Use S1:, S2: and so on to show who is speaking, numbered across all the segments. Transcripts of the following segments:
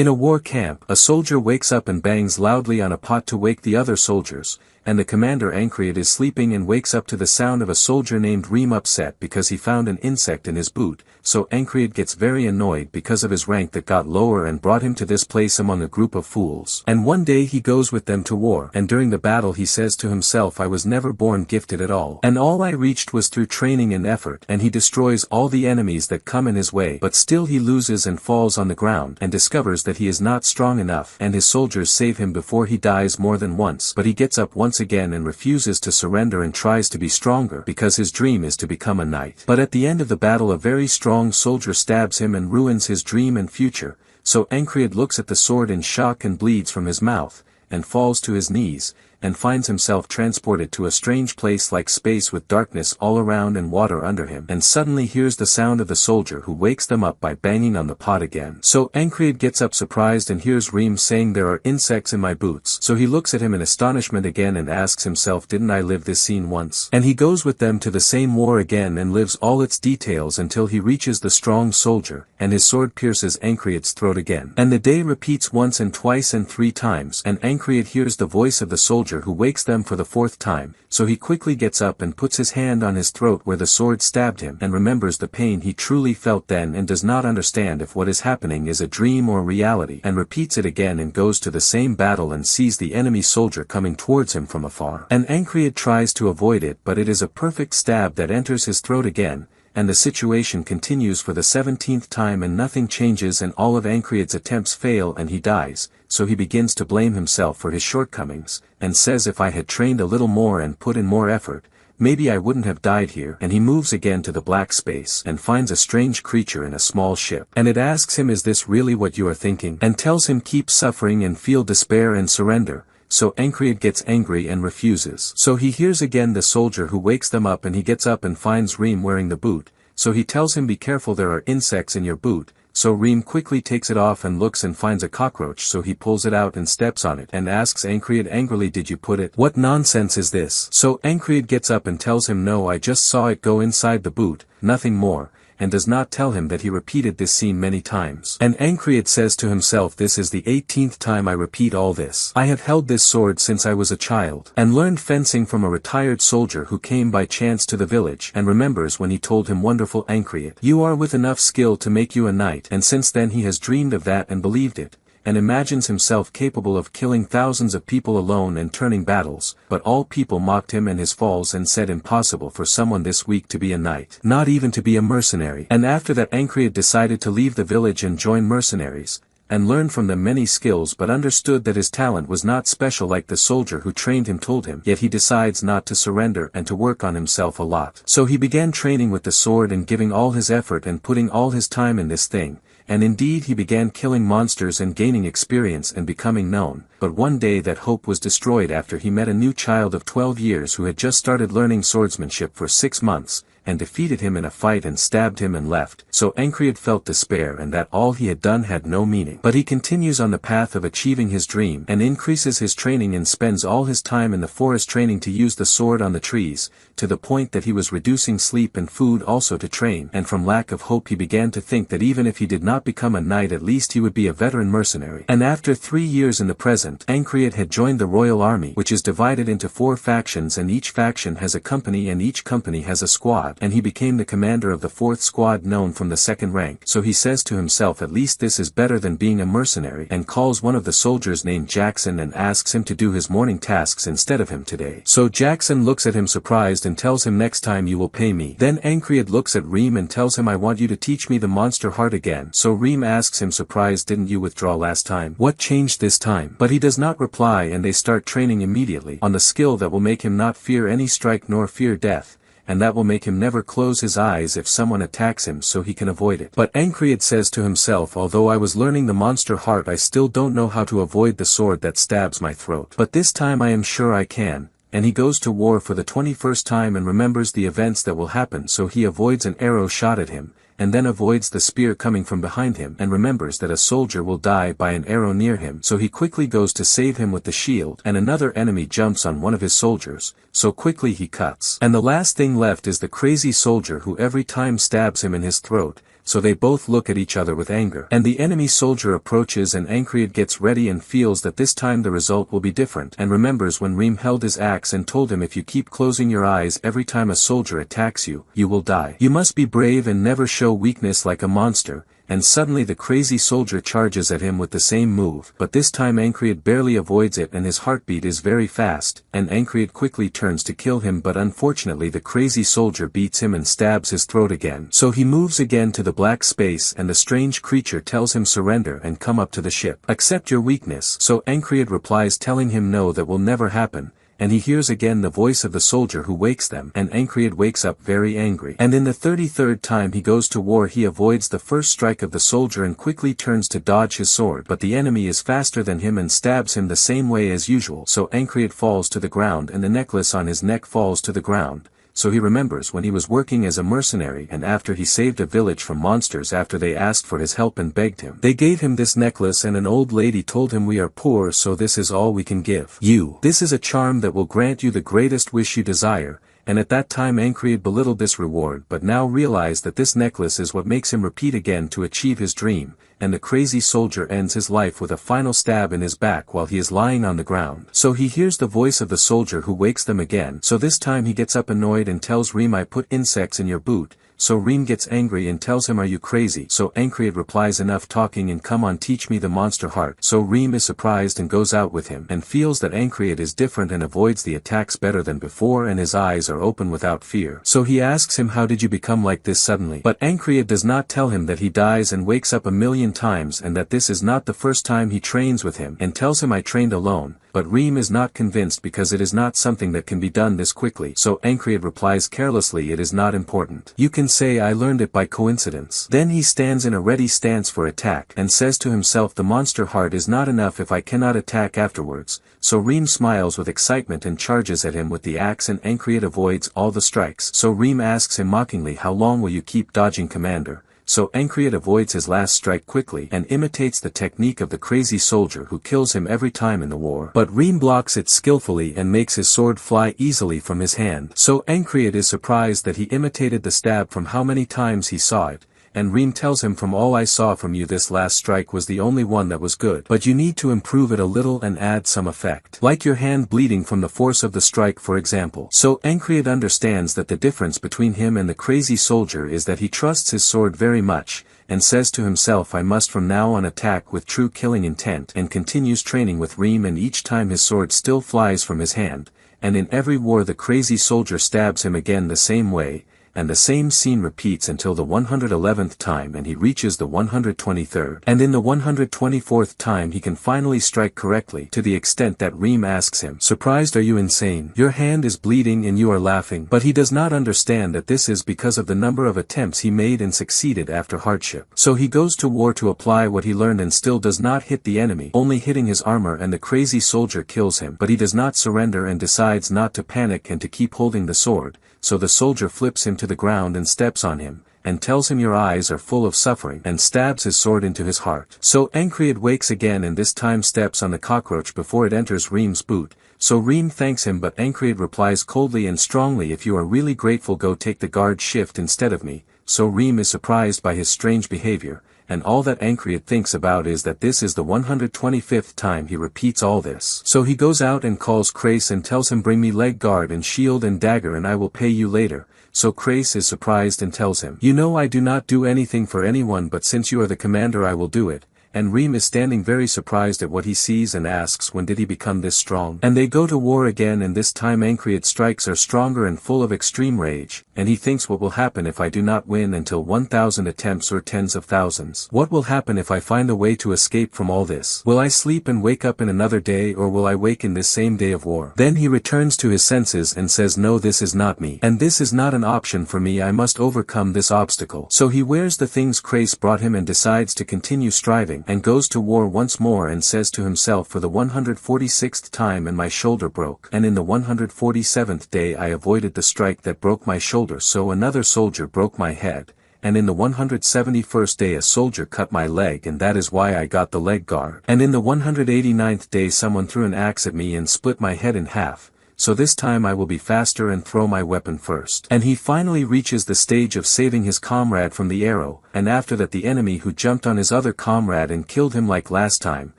S1: In a war camp, a soldier wakes up and bangs loudly on a pot to wake the other soldiers, and the commander Ancreid is sleeping and wakes up to the sound of a soldier named Reem upset because he found an insect in his boot, so Ancreid gets very annoyed because of his rank that got lower and brought him to this place among a group of fools. And one day he goes with them to war, and during the battle he says to himself, I was never born gifted at all, and all I reached was through training and effort, and he destroys all the enemies that come in his way, but still he loses and falls on the ground and discovers that he is not strong enough, and his soldiers save him before he dies more than once, but he gets up once again and refuses to surrender and tries to be stronger because his dream is to become a knight. But at the end of the battle a very strong soldier stabs him and ruins his dream and future, so Ancreid looks at the sword in shock and bleeds from his mouth, and falls to his knees, and finds himself transported to a strange place like space with darkness all around and water under him, and suddenly hears the sound of the soldier who wakes them up by banging on the pot again. So Ancreid gets up surprised and hears Reem saying there are insects in my boots, so he looks at him in astonishment again and asks himself, didn't I live this scene once? And he goes with them to the same war again and lives all its details until he reaches the strong soldier, and his sword pierces Ancreid's throat again. And the day repeats once and twice and 3 times, and Ancreid hears the voice of the soldier who wakes them for the 4th time, so he quickly gets up and puts his hand on his throat where the sword stabbed him and remembers the pain he truly felt then and does not understand if what is happening is a dream or reality, and repeats it again and goes to the same battle and sees the enemy soldier coming towards him from afar. And Ancreid tries to avoid it, but it is a perfect stab that enters his throat again, and the situation continues for the 17th time and nothing changes and all of Ancreid's attempts fail and he dies, so he begins to blame himself for his shortcomings, and says if I had trained a little more and put in more effort, maybe I wouldn't have died here. And he moves again to the black space and finds a strange creature in a small ship, and it asks him, is this really what you are thinking? And tells him keep suffering and feel despair and surrender. So Ancreid gets angry and refuses. So he hears again the soldier who wakes them up and he gets up and finds Reem wearing the boot, so he tells him be careful there are insects in your boot, so Reem quickly takes it off and looks and finds a cockroach, so he pulls it out and steps on it and asks Ancreid angrily, did you put it? What nonsense is this? So Ancreid gets up and tells him no, I just saw it go inside the boot, nothing more, and does not tell him that he repeated this scene many times. And Ancreid says to himself, this is the 18th time I repeat all this. I have held this sword since I was a child, and learned fencing from a retired soldier who came by chance to the village, and remembers when he told him, wonderful Ancreid, you are with enough skill to make you a knight, and since then he has dreamed of that and believed it, and imagines himself capable of killing thousands of people alone and turning battles, but all people mocked him and his falls and said impossible for someone this weak to be a knight, not even to be a mercenary. And after that Ancreid decided to leave the village and join mercenaries, and learn from them many skills, but understood that his talent was not special like the soldier who trained him told him, yet he decides not to surrender and to work on himself a lot. So he began training with the sword and giving all his effort and putting all his time in this thing. And indeed he began killing monsters and gaining experience and becoming known, but one day that hope was destroyed after he met a new child of 12 years who had just started learning swordsmanship for 6 months, and defeated him in a fight and stabbed him and left. So Ancreid felt despair and that all he had done had no meaning. But he continues on the path of achieving his dream and increases his training and spends all his time in the forest training to use the sword on the trees, to the point that he was reducing sleep and food also to train, and from lack of hope he began to think that even if he did not become a knight at least he would be a veteran mercenary. And after 3 years in the present, Ancreid had joined the royal army, which is divided into 4 factions, and each faction has a company and each company has a squad, and he became the commander of the 4th squad known from the 2nd rank. So he says to himself, at least this is better than being a mercenary, and calls one of the soldiers named Jackson and asks him to do his morning tasks instead of him today. So Jackson looks at him surprised and tells him, next time you will pay me. Then Ancreid looks at Reem and tells him, I want you to teach me the monster heart again. So Reem asks him surprised, didn't you withdraw last time? What changed this time? But he does not reply, and they start training immediately on the skill that will make him not fear any strike nor fear death, and that will make him never close his eyes if someone attacks him so he can avoid it. But Ancreid says to himself, although I was learning the monster heart I still don't know how to avoid the sword that stabs my throat. But this time I am sure I can. And he goes to war for the 21st time and remembers the events that will happen, so he avoids an arrow shot at him, and then avoids the spear coming from behind him, and remembers that a soldier will die by an arrow near him, so he quickly goes to save him with the shield, and another enemy jumps on one of his soldiers, so quickly he cuts. And the last thing left is the crazy soldier who every time stabs him in his throat, so they both look at each other with anger. And the enemy soldier approaches and Ancreate gets ready and feels that this time the result will be different, and remembers when Reem held his axe and told him if you keep closing your eyes every time a soldier attacks you, you will die. You must be brave and never show weakness like a monster. And suddenly the crazy soldier charges at him with the same move, but this time Ancreate barely avoids it and his heartbeat is very fast, and Ancreate quickly turns to kill him, but unfortunately the crazy soldier beats him and stabs his throat again. So he moves again to the black space and the strange creature tells him surrender and come up to the ship. Accept your weakness. So Ancreate replies telling him no, that will never happen. And he hears again the voice of the soldier who wakes them, and Ancreate wakes up very angry. And in the 33rd time he goes to war he avoids the first strike of the soldier and quickly turns to dodge his sword, but the enemy is faster than him and stabs him the same way as usual, so Ancreate falls to the ground and the necklace on his neck falls to the ground. So he remembers when he was working as a mercenary and after he saved a village from monsters after they asked for his help and begged him. They gave him this necklace and an old lady told him we are poor so this is all we can give you. This is a charm that will grant you the greatest wish you desire. And at that time Ancreate belittled this reward but now realized that this necklace is what makes him repeat again to achieve his dream, and the crazy soldier ends his life with a final stab in his back while he is lying on the ground. So he hears the voice of the soldier who wakes them again, so this time he gets up annoyed and tells Reem I put insects in your boot. So Reem gets angry and tells him are you crazy? So Ancreate replies enough talking and come on teach me the monster heart. So Reem is surprised and goes out with him and feels that Ancreate is different and avoids the attacks better than before and his eyes are open without fear. So he asks him how did you become like this suddenly? But Ancreate does not tell him that he dies and wakes up a million times and that this is not the first time he trains with him and tells him I trained alone. But Reem is not convinced because it is not something that can be done this quickly. So Ancreate replies carelessly it is not important. You can say I learned it by coincidence. Then he stands in a ready stance for attack and says to himself the monster heart is not enough if I cannot attack afterwards. So Reem smiles with excitement and charges at him with the axe and Ancreate avoids all the strikes. So Reem asks him mockingly how long will you keep dodging commander? So Ancreate avoids his last strike quickly and imitates the technique of the crazy soldier who kills him every time in the war. But Reem blocks it skillfully and makes his sword fly easily from his hand. So Ancreate is surprised that he imitated the stab from how many times he saw it. And Reem tells him from all I saw from you this last strike was the only one that was good. But you need to improve it a little and add some effect. Like your hand bleeding from the force of the strike for example. So Ancreate understands that the difference between him and the crazy soldier is that he trusts his sword very much, and says to himself I must from now on attack with true killing intent and continues training with Reem and each time his sword still flies from his hand, and in every war the crazy soldier stabs him again the same way. And the same scene repeats until the 111th time and he reaches the 123rd. And in the 124th time he can finally strike correctly to the extent that Reem asks him, surprised are you insane? Your hand is bleeding and you are laughing. But he does not understand that this is because of the number of attempts he made and succeeded after hardship. So he goes to war to apply what he learned and still does not hit the enemy, only hitting his armor and the crazy soldier kills him. But he does not surrender and decides not to panic and to keep holding the sword. So the soldier flips him to the ground and steps on him, and tells him your eyes are full of suffering, and stabs his sword into his heart. So Ancreate wakes again and this time steps on the cockroach before it enters Reem's boot. So Reem thanks him but Ancreate replies coldly and strongly if you are really grateful go take the guard shift instead of me. So Reem is surprised by his strange behavior, and all that Ancreate thinks about is that this is the 125th time he repeats all this. So he goes out and calls Crace and tells him bring me leg guard and shield and dagger and I will pay you later. So Crace is surprised and tells him, you know I do not do anything for anyone but since you are the commander I will do it. And Reem is standing very surprised at what he sees and asks when did he become this strong. And they go to war again and this time Ancreate's strikes are stronger and full of extreme rage, and he thinks what will happen if I do not win until 1,000 attempts or tens of thousands. What will happen if I find a way to escape from all this? Will I sleep and wake up in another day or will I wake in this same day of war? Then he returns to his senses and says no this is not me. And this is not an option for me I must overcome this obstacle. So he wears the things Crace brought him and decides to continue striving. And goes to war once more and says to himself for the 146th time and my shoulder broke. And in the 147th day I avoided the strike that broke my shoulder so another soldier broke my head. And in the 171st day a soldier cut my leg and that is why I got the leg guard. And in the 189th day someone threw an axe at me and split my head in half. so this time I will be faster and throw my weapon first. And he finally reaches the stage of saving his comrade from the arrow, and after that the enemy who jumped on his other comrade and killed him like last time,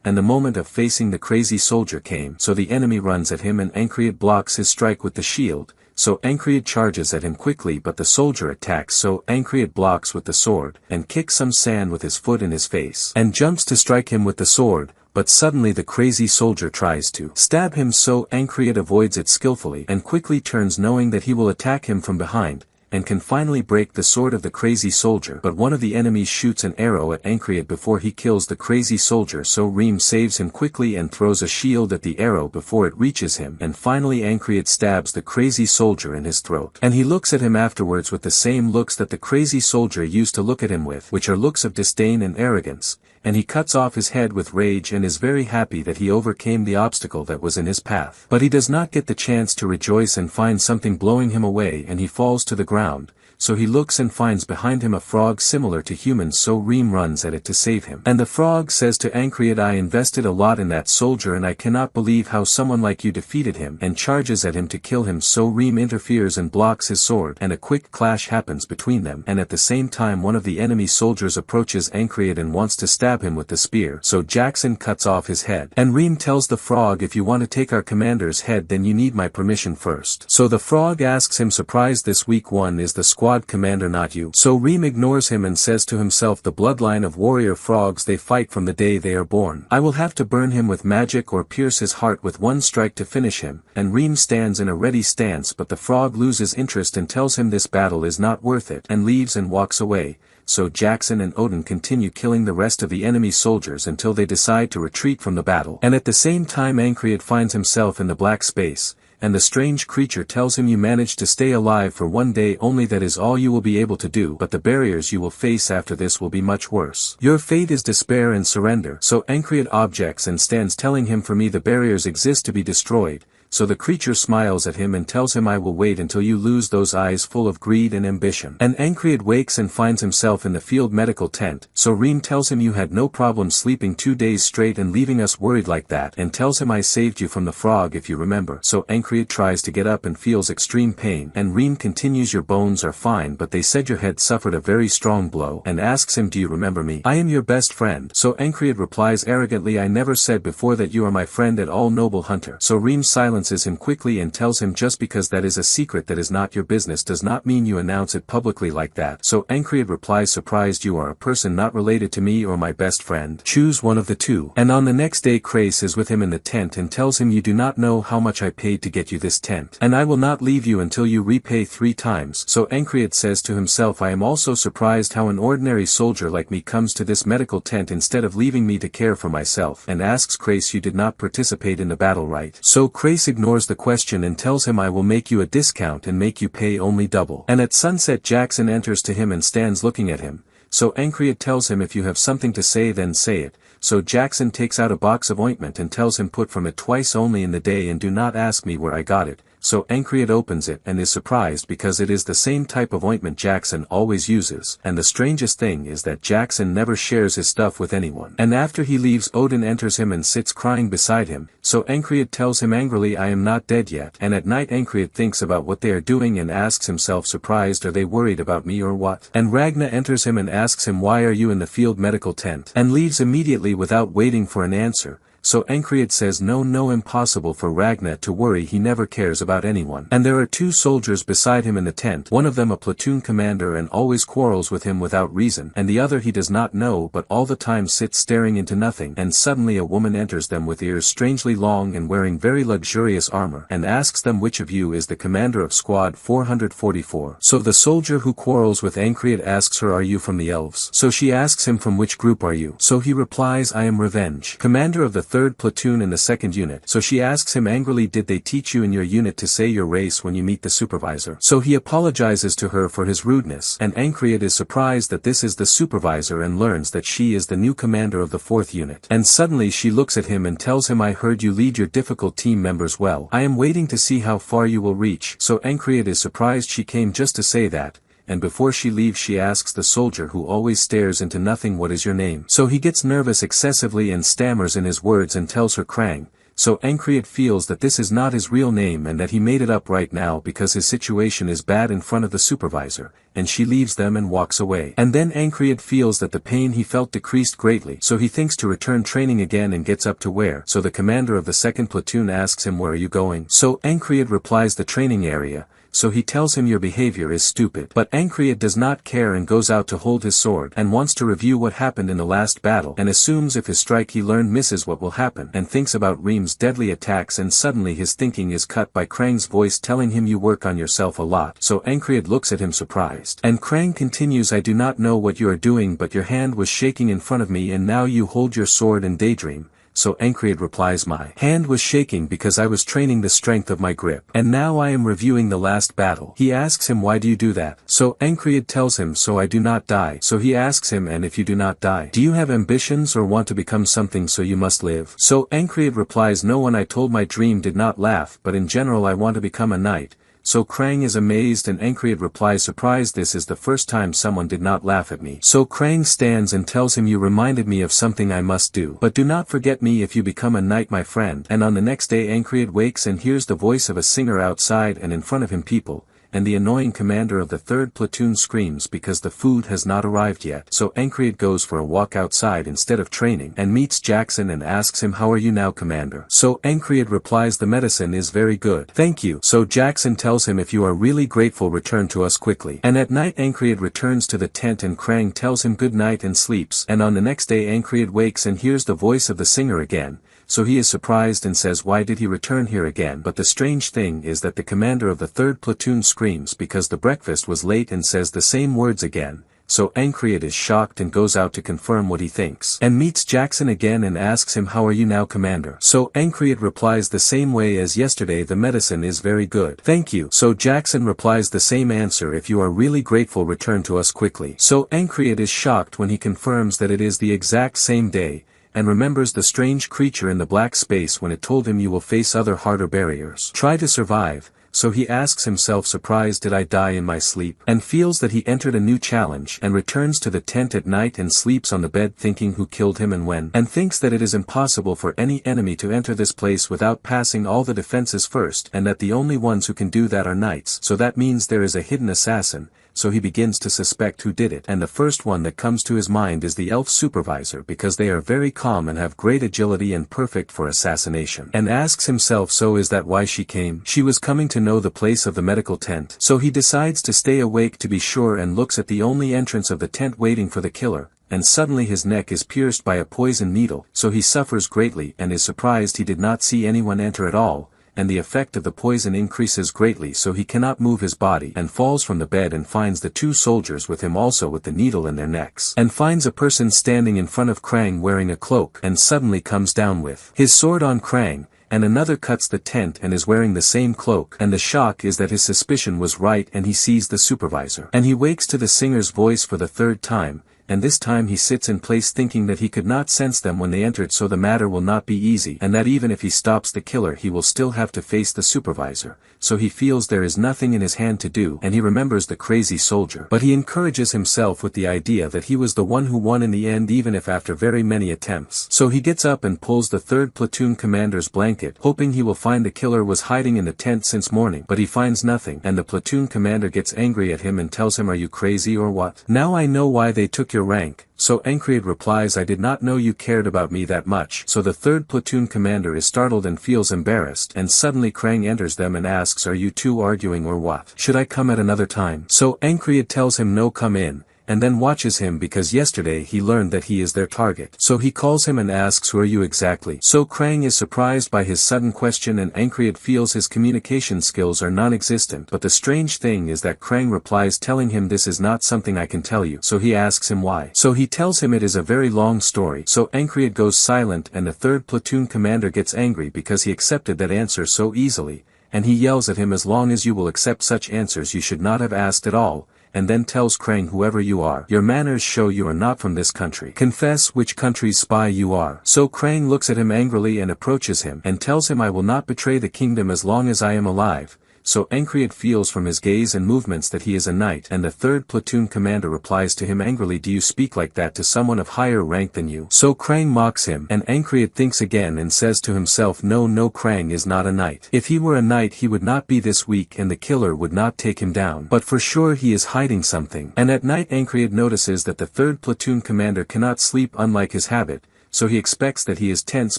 S1: and the moment of facing the crazy soldier came. So the enemy runs at him and Aniclimax blocks his strike with the shield, so Aniclimax charges at him quickly but the soldier attacks, so Aniclimax blocks with the sword, and kicks some sand with his foot in his face, and jumps to strike him with the sword, but suddenly the crazy soldier tries to stab him, so Aniclimax avoids it skillfully and quickly turns knowing that he will attack him from behind, and can finally break the sword of the crazy soldier. But one of the enemies shoots an arrow at Aniclimax before he kills the crazy soldier, so Reem saves him quickly and throws a shield at the arrow before it reaches him, and finally Aniclimax stabs the crazy soldier in his throat. And he looks at him afterwards with the same looks that the crazy soldier used to look at him with, which are looks of disdain and arrogance, and he cuts off his head with rage and is very happy that he overcame the obstacle that was in his path. But he does not get the chance to rejoice and finds something blowing him away, and he falls to the ground, so he looks and finds behind him a frog similar to humans, so Reem runs at it to save him. And the frog says to Aniclimax, I invested a lot in that soldier and I cannot believe how someone like you defeated him, and charges at him to kill him, so Reem interferes and blocks his sword, and a quick clash happens between them, and at the same time one of the enemy soldiers approaches Aniclimax and wants to stab him with the spear, so Jackson cuts off his head. And Reem tells the frog, if you want to take our commander's head then you need my permission first. So the frog asks him, surprised, this weak one is the squad commander, not you. So Reem ignores him and says to himself, the bloodline of warrior frogs, they fight from the day they are born. I will have to burn him with magic or pierce his heart with one strike to finish him. And Reem stands in a ready stance, but the frog loses interest and tells him this battle is not worth it, and leaves and walks away. So Jackson and Odin continue killing the rest of the enemy soldiers until they decide to retreat from the battle. And at the same time Aniclimax finds himself in the black space, and the strange creature tells him, you managed to stay alive for one day only, that is all you will be able to do, but the barriers you will face after this will be much worse. Your fate is despair and surrender. So Aniclimax objects and stands, telling him, for me the barriers exist to be destroyed. So the creature smiles at him and tells him, I will wait until you lose those eyes full of greed and ambition. And Aniclimax wakes and finds himself in the field medical tent, so Reem tells him, you had no problem sleeping 2 days straight and leaving us worried like that, and tells him, I saved you from the frog if you remember. So Aniclimax tries to get up and feels extreme pain, and Reem continues, your bones are fine but they said your head suffered a very strong blow, and asks him, do you remember me? I am your best friend. So Aniclimax replies arrogantly, I never said before that you are my friend at all, noble hunter. So Reem silences him quickly and tells him, just because that is a secret that is not your business does not mean you announce it publicly like that. So Aniclimax replies, surprised, you are a person not related to me or my best friend. Choose one of the two. And on the next day Krace is with him in the tent and tells him, you do not know how much I paid to get you this tent, and I will not leave you until you repay 3 times. So Aniclimax says to himself, I am also surprised how an ordinary soldier like me comes to this medical tent instead of leaving me to care for myself, and asks Krace, you did not participate in the battle, right? So Krace ignores the question and tells him, I will make you a discount and make you pay only double. And at sunset Jackson enters to him and stands looking at him, so Aniclimax tells him, if you have something to say then say it. So Jackson takes out a box of ointment and tells him, put from it twice only in the day and do not ask me where I got it. So Aniclimax opens it and is surprised because it is the same type of ointment Jackson always uses, and the strangest thing is that Jackson never shares his stuff with anyone. And after he leaves, Odin enters him and sits crying beside him, so Aniclimax tells him angrily, I am not dead yet. And at night Aniclimax thinks about what they are doing and asks himself, surprised, are they worried about me or what? And Ragna enters him and asks him, why are you in the field medical tent? And leaves immediately without waiting for an answer. So Aniclimax says, no, impossible for Ragna to worry, he never cares about anyone. And there are 2 soldiers beside him in the tent, one of them a platoon commander and always quarrels with him without reason, and the other he does not know but all the time sits staring into nothing. And suddenly a woman enters them with ears strangely long and wearing very luxurious armor, and asks them, which of you is the commander of squad 444? So the soldier who quarrels with Aniclimax asks her, are you from the elves? So she asks him, from which group are you? So he replies, I am Revenge, commander of the 3rd platoon in the 2nd unit. So she asks him angrily, did they teach you in your unit to say your race when you meet the supervisor? So he apologizes to her for his rudeness, and Aniclimax is surprised that this is the supervisor and learns that she is the new commander of the 4th unit. And suddenly she looks at him and tells him, I heard you lead your difficult team members well. I am waiting to see how far you will reach. So Aniclimax is surprised she came just to say that. And before she leaves she asks the soldier who always stares into nothing, what is your name? So he gets nervous excessively and stammers in his words and tells her Krang. so Ancreate feels that this is not his real name and that he made it up right now because his situation is bad in front of the supervisor, and she leaves them and walks away. And then Ancreate feels that the pain he felt decreased greatly, so he thinks to return training again and gets up to where. So the commander of the second platoon asks him, where are you going? So Ancreate replies, the training area. So he tells him, your behavior is stupid. But Ancreate does not care and goes out to hold his sword and wants to review what happened in the last battle and assumes if his strike he learned misses what will happen and thinks about Reem's deadly attacks, and suddenly his thinking is cut by Krang's voice telling him you work on yourself a lot. So Ancreate looks at him surprised. And Krang continues, I do not know what you are doing, but your hand was shaking in front of me and now you hold your sword and daydream. So Ancreate replies, my hand was shaking because I was training the strength of my grip. And now I am reviewing the last battle. He asks him, why do you do that? So Ancreate tells him, so I do not die. So he asks him, and if you do not die, do you have ambitions or want to become something so you must live? So Ancreate replies, no one I told my dream did not laugh, but in general I want to become a knight. So Krang is amazed and Ancreate replies, surprised, this is the first time someone did not laugh at me. So Krang stands and tells him, you reminded me of something I must do. But do not forget me if you become a knight, my friend. And on the next day Ancreate wakes and hears the voice of a singer outside and in front of him people. And the annoying commander of the third platoon screams because the food has not arrived yet. So Ancreate goes for a walk outside instead of training and meets Jackson and asks him, how are you now, commander? So Ancreate replies, the medicine is very good. Thank you. So Jackson tells him, if you are really grateful, return to us quickly. And at night Ancreate returns to the tent and Krang tells him good night and sleeps. And on the next day Ancreate wakes and hears the voice of the singer again. So he is surprised and says, why did he return here again? But the strange thing is that the commander of the third platoon screams because the breakfast was late and says the same words again. So Ancreate is shocked and goes out to confirm what he thinks. And meets Jackson again and asks him, how are you now, commander? So Ancreate replies, the same way as yesterday, the medicine is very good. Thank you. So Jackson replies the same answer, if you are really grateful, return to us quickly. So Ancreate is shocked when he confirms that it is the exact same day, and remembers the strange creature in the black space when it told him you will face other harder barriers. Try to survive. So he asks himself, surprised, did I die in my sleep? And feels that he entered a new challenge and returns to the tent at night and sleeps on the bed thinking who killed him and when, and thinks that it is impossible for any enemy to enter this place without passing all the defenses first, and that the only ones who can do that are knights. So that means there is a hidden assassin. So he begins to suspect who did it, and the first one that comes to his mind is the elf supervisor because they are very calm and have great agility and perfect for assassination. And asks himself, so is that why she came? She was coming to know the place of the medical tent. So he decides to stay awake to be sure and looks at the only entrance of the tent waiting for the killer. And suddenly his neck is pierced by a poison needle, so he suffers greatly and is surprised he did not see anyone enter at all. And the effect of the poison increases greatly, so he cannot move his body and falls from the bed and finds the two soldiers with him also with the needle in their necks, and finds a person standing in front of Krang wearing a cloak and suddenly comes down with his sword on Krang, and another cuts the tent and is wearing the same cloak, and the shock is that his suspicion was right and he sees the supervisor. And he wakes to the singer's voice for the third time, and this time he sits in place thinking that he could not sense them when they entered, so the matter will not be easy, and that even if he stops the killer he will still have to face the supervisor. So he feels there is nothing in his hand to do, and he remembers the crazy soldier. But he encourages himself with the idea that he was the one who won in the end, even if after very many attempts. So he gets up and pulls the third platoon commander's blanket, hoping he will find the killer was hiding in the tent since morning, but he finds nothing, and the platoon commander gets angry at him and tells him, are you crazy or what? Now I know why they took your rank. So Ancreate replies, I did not know you cared about me that much. So the third platoon commander is startled and feels embarrassed, and suddenly Krang enters them and asks, are you two arguing or what? Should I come at another time? So Ancreate tells him no, come in, and then watches him because yesterday he learned that he is their target. So he calls him and asks, who are you exactly? So Krang is surprised by his sudden question, and Ancreate feels his communication skills are non-existent. But the strange thing is that Krang replies telling him, this is not something I can tell you. So he asks him why. So he tells him it is a very long story. So Ancreate goes silent, and the third platoon commander gets angry because he accepted that answer so easily, and he yells at him, as long as you will accept such answers you should not have asked at all. And then tells Krang, whoever you are, your manners show you are not from this country. Confess which country's spy you are. So Krang looks at him angrily and approaches him and tells him, I will not betray the kingdom as long as I am alive. so Ancreate feels from his gaze and movements that he is a knight, and the third platoon commander replies to him angrily, do you speak like that to someone of higher rank than you? So Krang mocks him, and Ancreate thinks again and says to himself, no, Krang is not a knight. If he were a knight he would not be this weak and the killer would not take him down. But for sure he is hiding something. And at night Ancreate notices that the third platoon commander cannot sleep unlike his habit, so he expects that he is tense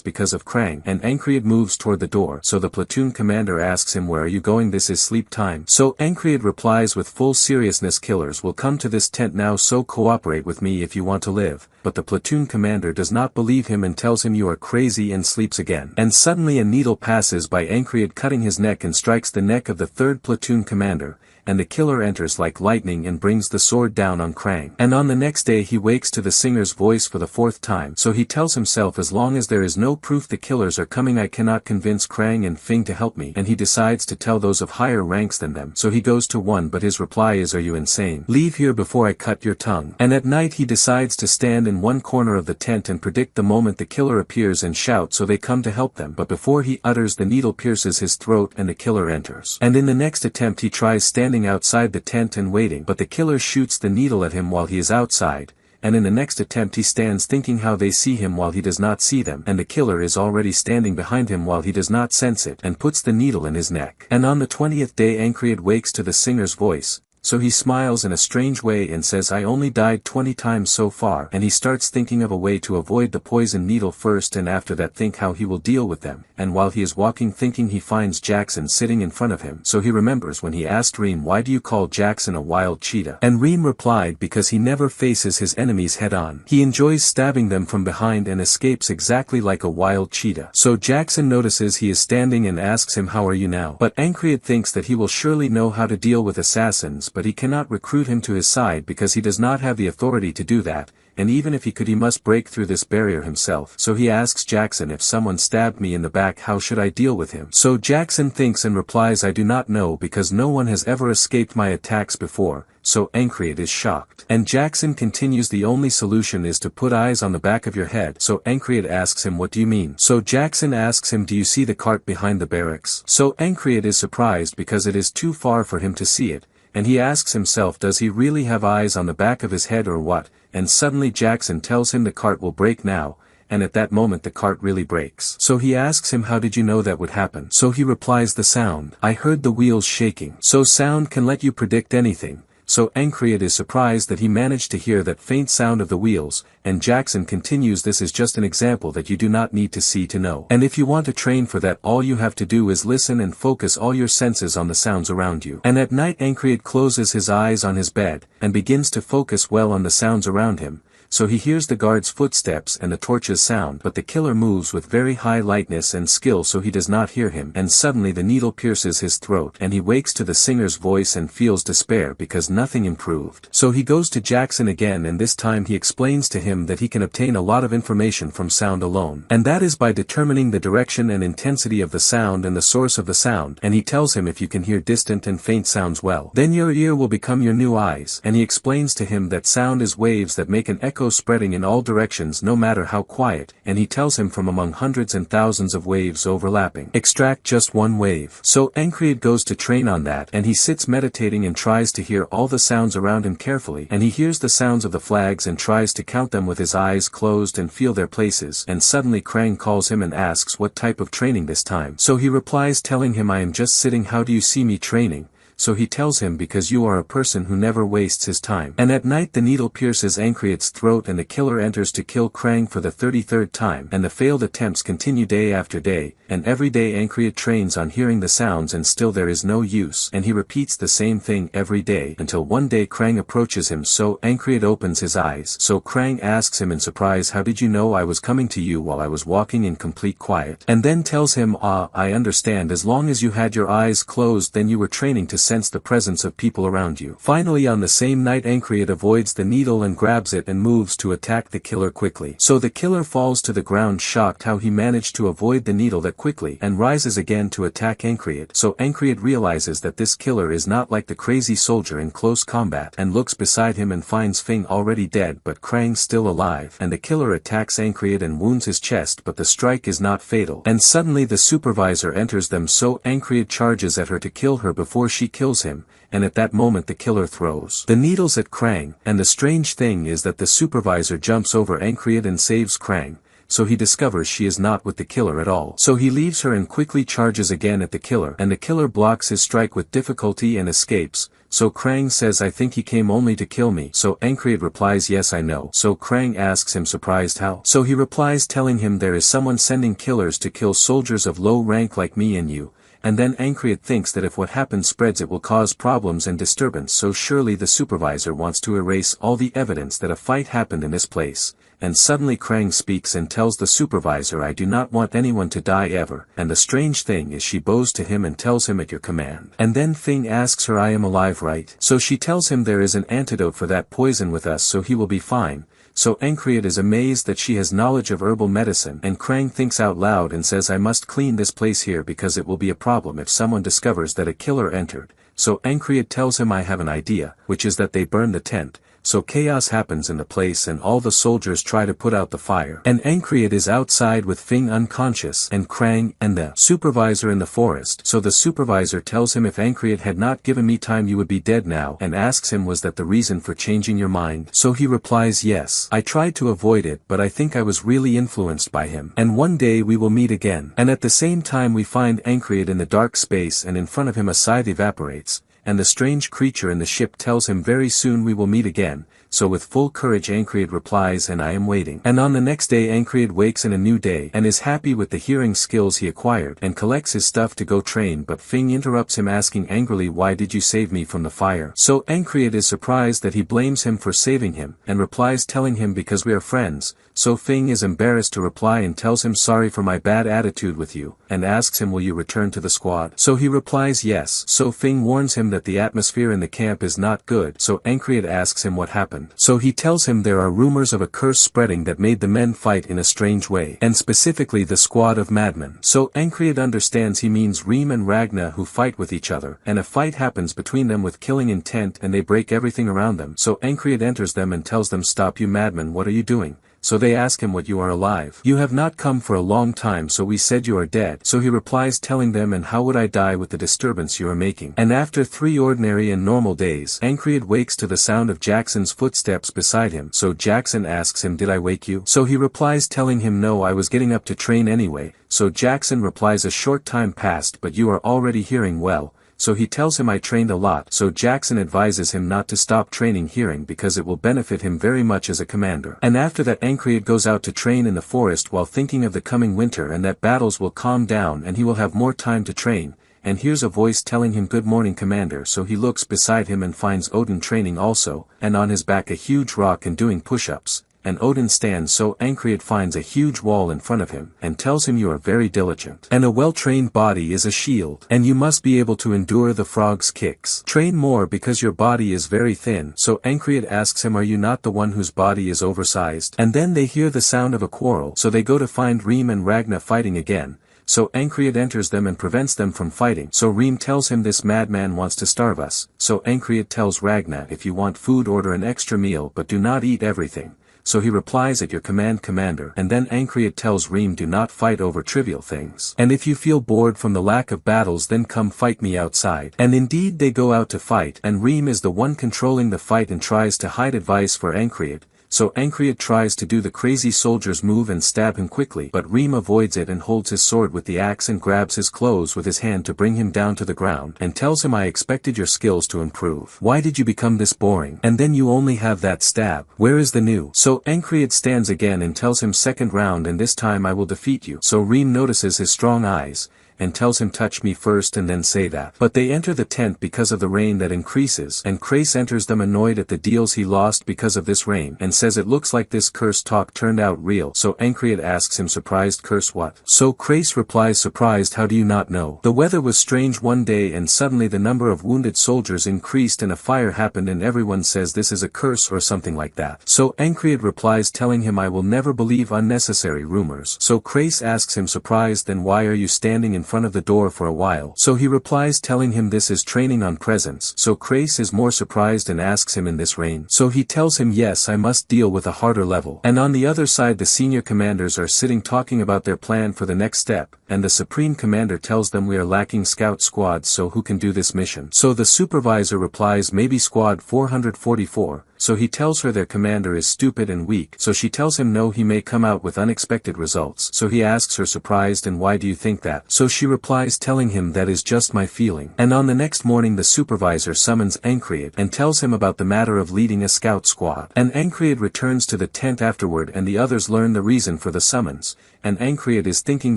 S1: because of Krang, and Ancreate moves toward the door, so the platoon commander asks him, where are you going? This is sleep time. So Ancreate replies with full seriousness, killers will come to this tent now, so cooperate with me if you want to live. But the platoon commander does not believe him and tells him you are crazy and sleeps again. And suddenly a needle passes by Ancreate, cutting his neck and strikes the neck of the third platoon commander, and the killer enters like lightning and brings the sword down on Krang. And on the next day he wakes to the singer's voice for the fourth time, so he tells himself, as long as there is no proof the killers are coming I cannot convince Krang and Fing to help me, and he decides to tell those of higher ranks than them. So he goes to one, but his reply is, are you insane? Leave here before I cut your tongue. And at night he decides to stand in one corner of the tent and predict the moment the killer appears and shout so they come to help them, but before he utters the needle pierces his throat and the killer enters. And in the next attempt he tries standing outside the tent and waiting, but the killer shoots the needle at him while he is outside, and in the next attempt he stands thinking how they see him while he does not see them, and the killer is already standing behind him while he does not sense it, and puts the needle in his neck. And on the 20th day Ancreate wakes to the singer's voice, so he smiles in a strange way and says, I only died 20 times so far, and he starts thinking of a way to avoid the poison needle first and after that think how he will deal with them. And while he is walking thinking he finds Jackson sitting in front of him, so he remembers when he asked Reem, why do you call Jackson a wild cheetah? And Reem replied, because he never faces his enemies head on. He enjoys stabbing them from behind and escapes exactly like a wild cheetah. So Jackson notices he is standing and asks him, how are you now? But Ancreate thinks that he will surely know how to deal with assassins, but he cannot recruit him to his side because he does not have the authority to do that, and even if he could he must break through this barrier himself. So he asks Jackson, if someone stabbed me in the back how should I deal with him? So Jackson thinks and replies, I do not know because no one has ever escaped my attacks before. So Ancreate is shocked. And Jackson continues, the only solution is to put eyes on the back of your head. So Ancreate asks him, what do you mean? So Jackson asks him, do you see the cart behind the barracks? So Ancreate is surprised because it is too far for him to see it, and he asks himself, does he really have eyes on the back of his head or what? And suddenly Jackson tells him the cart will break now, and at that moment the cart really breaks. So he asks him, how did you know that would happen? So he replies, the sound. I heard the wheels shaking. So sound can let you predict anything. So Ancreate is surprised that he managed to hear that faint sound of the wheels, and Jackson continues, this is just an example that you do not need to see to know. And if you want to train for that, all you have to do is listen and focus all your senses on the sounds around you. And at night Ancreate closes his eyes on his bed, and begins to focus well on the sounds around him. So he hears the guard's footsteps and the torches sound, but the killer moves with very high lightness and skill so he does not hear him, and suddenly the needle pierces his throat and he wakes to the singer's voice and feels despair because nothing improved. So he goes to Jackson again, and this time he explains to him that he can obtain a lot of information from sound alone, and that is by determining the direction and intensity of the sound and the source of the sound, and he tells him, if you can hear distant and faint sounds well, then your ear will become your new eyes, and he explains to him that sound is waves that make an echo spreading in all directions no matter how quiet, and he tells him from among hundreds and thousands of waves overlapping, extract just one wave. So Ancreate goes to train on that, and he sits meditating and tries to hear all the sounds around him carefully, and he hears the sounds of the flags and tries to count them with his eyes closed and feel their places, and suddenly Krang calls him and asks what type of training this time. So he replies telling him, I am just sitting. How do you see me training? So he tells him, because you are a person who never wastes his time. And at night the needle pierces Ancreate's throat and the killer enters to kill Krang for the 33rd time, and the failed attempts continue day after day, and every day Ancreate trains on hearing the sounds and still there is no use, and he repeats the same thing every day until one day Krang approaches him. So Ancreate opens his eyes. So Krang asks him in surprise, how did you know I was coming to you while I was walking in complete quiet? And then tells him, I understand, as long as you had your eyes closed then you were training to sense the presence of people around you. Finally, on the same night, Ancreate avoids the needle and grabs it and moves to attack the killer quickly. So the killer falls to the ground, shocked how he managed to avoid the needle that quickly, and rises again to attack Ancreate. So Ancreate realizes that this killer is not like the crazy soldier in close combat, and looks beside him and finds Fing already dead but Krang still alive, and the killer attacks Ancreate and wounds his chest, but the strike is not fatal. And suddenly the supervisor enters them, so Ancreate charges at her to kill her before she kills him, and at that moment the killer throws the needles at Krang, and the strange thing is that the supervisor jumps over Ancreate and saves Krang. So he discovers she is not with the killer at all. So he leaves her and quickly charges again at the killer, and the killer blocks his strike with difficulty and escapes. So Krang says, I think he came only to kill me. So Ancreate replies, yes, I know. So Krang asks him, surprised how? So he replies, telling him there is someone sending killers to kill soldiers of low rank like me and you. And then Ancreate thinks that if what happens spreads it will cause problems and disturbance, so surely the supervisor wants to erase all the evidence that a fight happened in this place. And suddenly Krang speaks and tells the supervisor, I do not want anyone to die ever, and the strange thing is she bows to him and tells him, at your command. And then Fing asks her, I am alive, right? So she tells him there is an antidote for that poison with us, so he will be fine. So Ancreate is amazed that she has knowledge of herbal medicine, and Krang thinks out loud and says, I must clean this place here because it will be a problem if someone discovers that a killer entered. So Ancreate tells him, I have an idea, which is that they burn the tent. So chaos happens in the place and all the soldiers try to put out the fire. And Ancreate is outside with Fing unconscious and Krang and the supervisor in the forest. So the supervisor tells him, if Ancreate had not given me time you would be dead now, and asks him, was that the reason for changing your mind? So he replies, yes. I tried to avoid it, but I think I was really influenced by him. And one day we will meet again. And at the same time we find Ancreate in the dark space, and in front of him a scythe evaporates. And the strange creature in the ship tells him, very soon we will meet again. So with full courage Ancreate replies, and I am waiting. And on the next day Ancreate wakes in a new day, and is happy with the hearing skills he acquired, and collects his stuff to go train, but Fing interrupts him asking angrily, why did you save me from the fire? So Ancreate is surprised that he blames him for saving him, and replies telling him, because we are friends. So Fing is embarrassed to reply and tells him, sorry for my bad attitude with you, and asks him, will you return to the squad? So he replies yes. So Fing warns him that the atmosphere in the camp is not good, so Ancreate asks him what happened. So he tells him there are rumors of a curse spreading that made the men fight in a strange way, and specifically the squad of madmen. So Ancreate understands he means Reem and Ragna, who fight with each other, and a fight happens between them with killing intent, and they break everything around them. So Ancreate enters them and tells them, stop, you madmen, what are you doing? So they ask him, what, you are alive? You have not come for a long time, so we said you are dead. So he replies telling them, and how would I die with the disturbance you are making? And after 3 ordinary and normal days, Ancreate wakes to the sound of Jackson's footsteps beside him. So Jackson asks him, did I wake you? So he replies telling him, no, I was getting up to train anyway. So Jackson replies, a short time passed but you are already hearing well. So he tells him, I trained a lot. So Jackson advises him not to stop training hearing because it will benefit him very much as a commander. And after that Ancreate goes out to train in the forest while thinking of the coming winter and that battles will calm down and he will have more time to train. And hears a voice telling him, good morning, commander. So he looks beside him and finds Odin training also, and on his back a huge rock and doing push-ups. And Odin stands, so Ancreate finds a huge wall in front of him, and tells him, you are very diligent. And a well-trained body is a shield, and you must be able to endure the frog's kicks. Train more because your body is very thin. So Ancreate asks him, are you not the one whose body is oversized? And then they hear the sound of a quarrel, so they go to find Reem and Ragna fighting again. So Ancreate enters them and prevents them from fighting. So Reem tells him, this madman wants to starve us. So Ancreate tells Ragna, if you want food order an extra meal but do not eat everything. So he replies, at your command, commander. And then Ancreate tells Reem, do not fight over trivial things. And if you feel bored from the lack of battles, then come fight me outside. And indeed they go out to fight, and Reem is the one controlling the fight and tries to hide advice for Ancreate. So Ancreate tries to do the crazy soldier's move and stab him quickly, but Reem avoids it and holds his sword with the axe and grabs his clothes with his hand to bring him down to the ground, and tells him, I expected your skills to improve. Why did you become this boring? And then you only have that stab. Where is the new? So Ancreate stands again and tells him, second round, and this time I will defeat you. So Reem notices his strong eyes, and tells him touch me first and then say that. But they enter the tent because of the rain that increases, and Crace enters them annoyed at the deals he lost because of this rain, and says it looks like this curse talk turned out real. So Ancreate asks him surprised, curse what? So Crace replies, surprised, how do you not know? The weather was strange one day and suddenly the number of wounded soldiers increased and a fire happened and everyone says this is a curse or something like that. So Ancreate replies telling him I will never believe unnecessary rumors. So Crace asks him surprised, then why are you standing in front of the door for a while? So he replies telling him this is training on presents. So Crace is more surprised and asks him in this rain. So he tells him yes, I must deal with a harder level. And on the other side the senior commanders are sitting talking about their plan for the next step, and the supreme commander tells them we are lacking scout squads, so who can do this mission? So the supervisor replies maybe squad 444. So he tells her their commander is stupid and weak, so she tells him no, he may come out with unexpected results. So he asks her surprised, and why do you think that? So she replies telling him that is just my feeling. And on the next morning the supervisor summons Ancreate and tells him about the matter of leading a scout squad. And Ancreate returns to the tent afterward and the others learn the reason for the summons, and Ancreate is thinking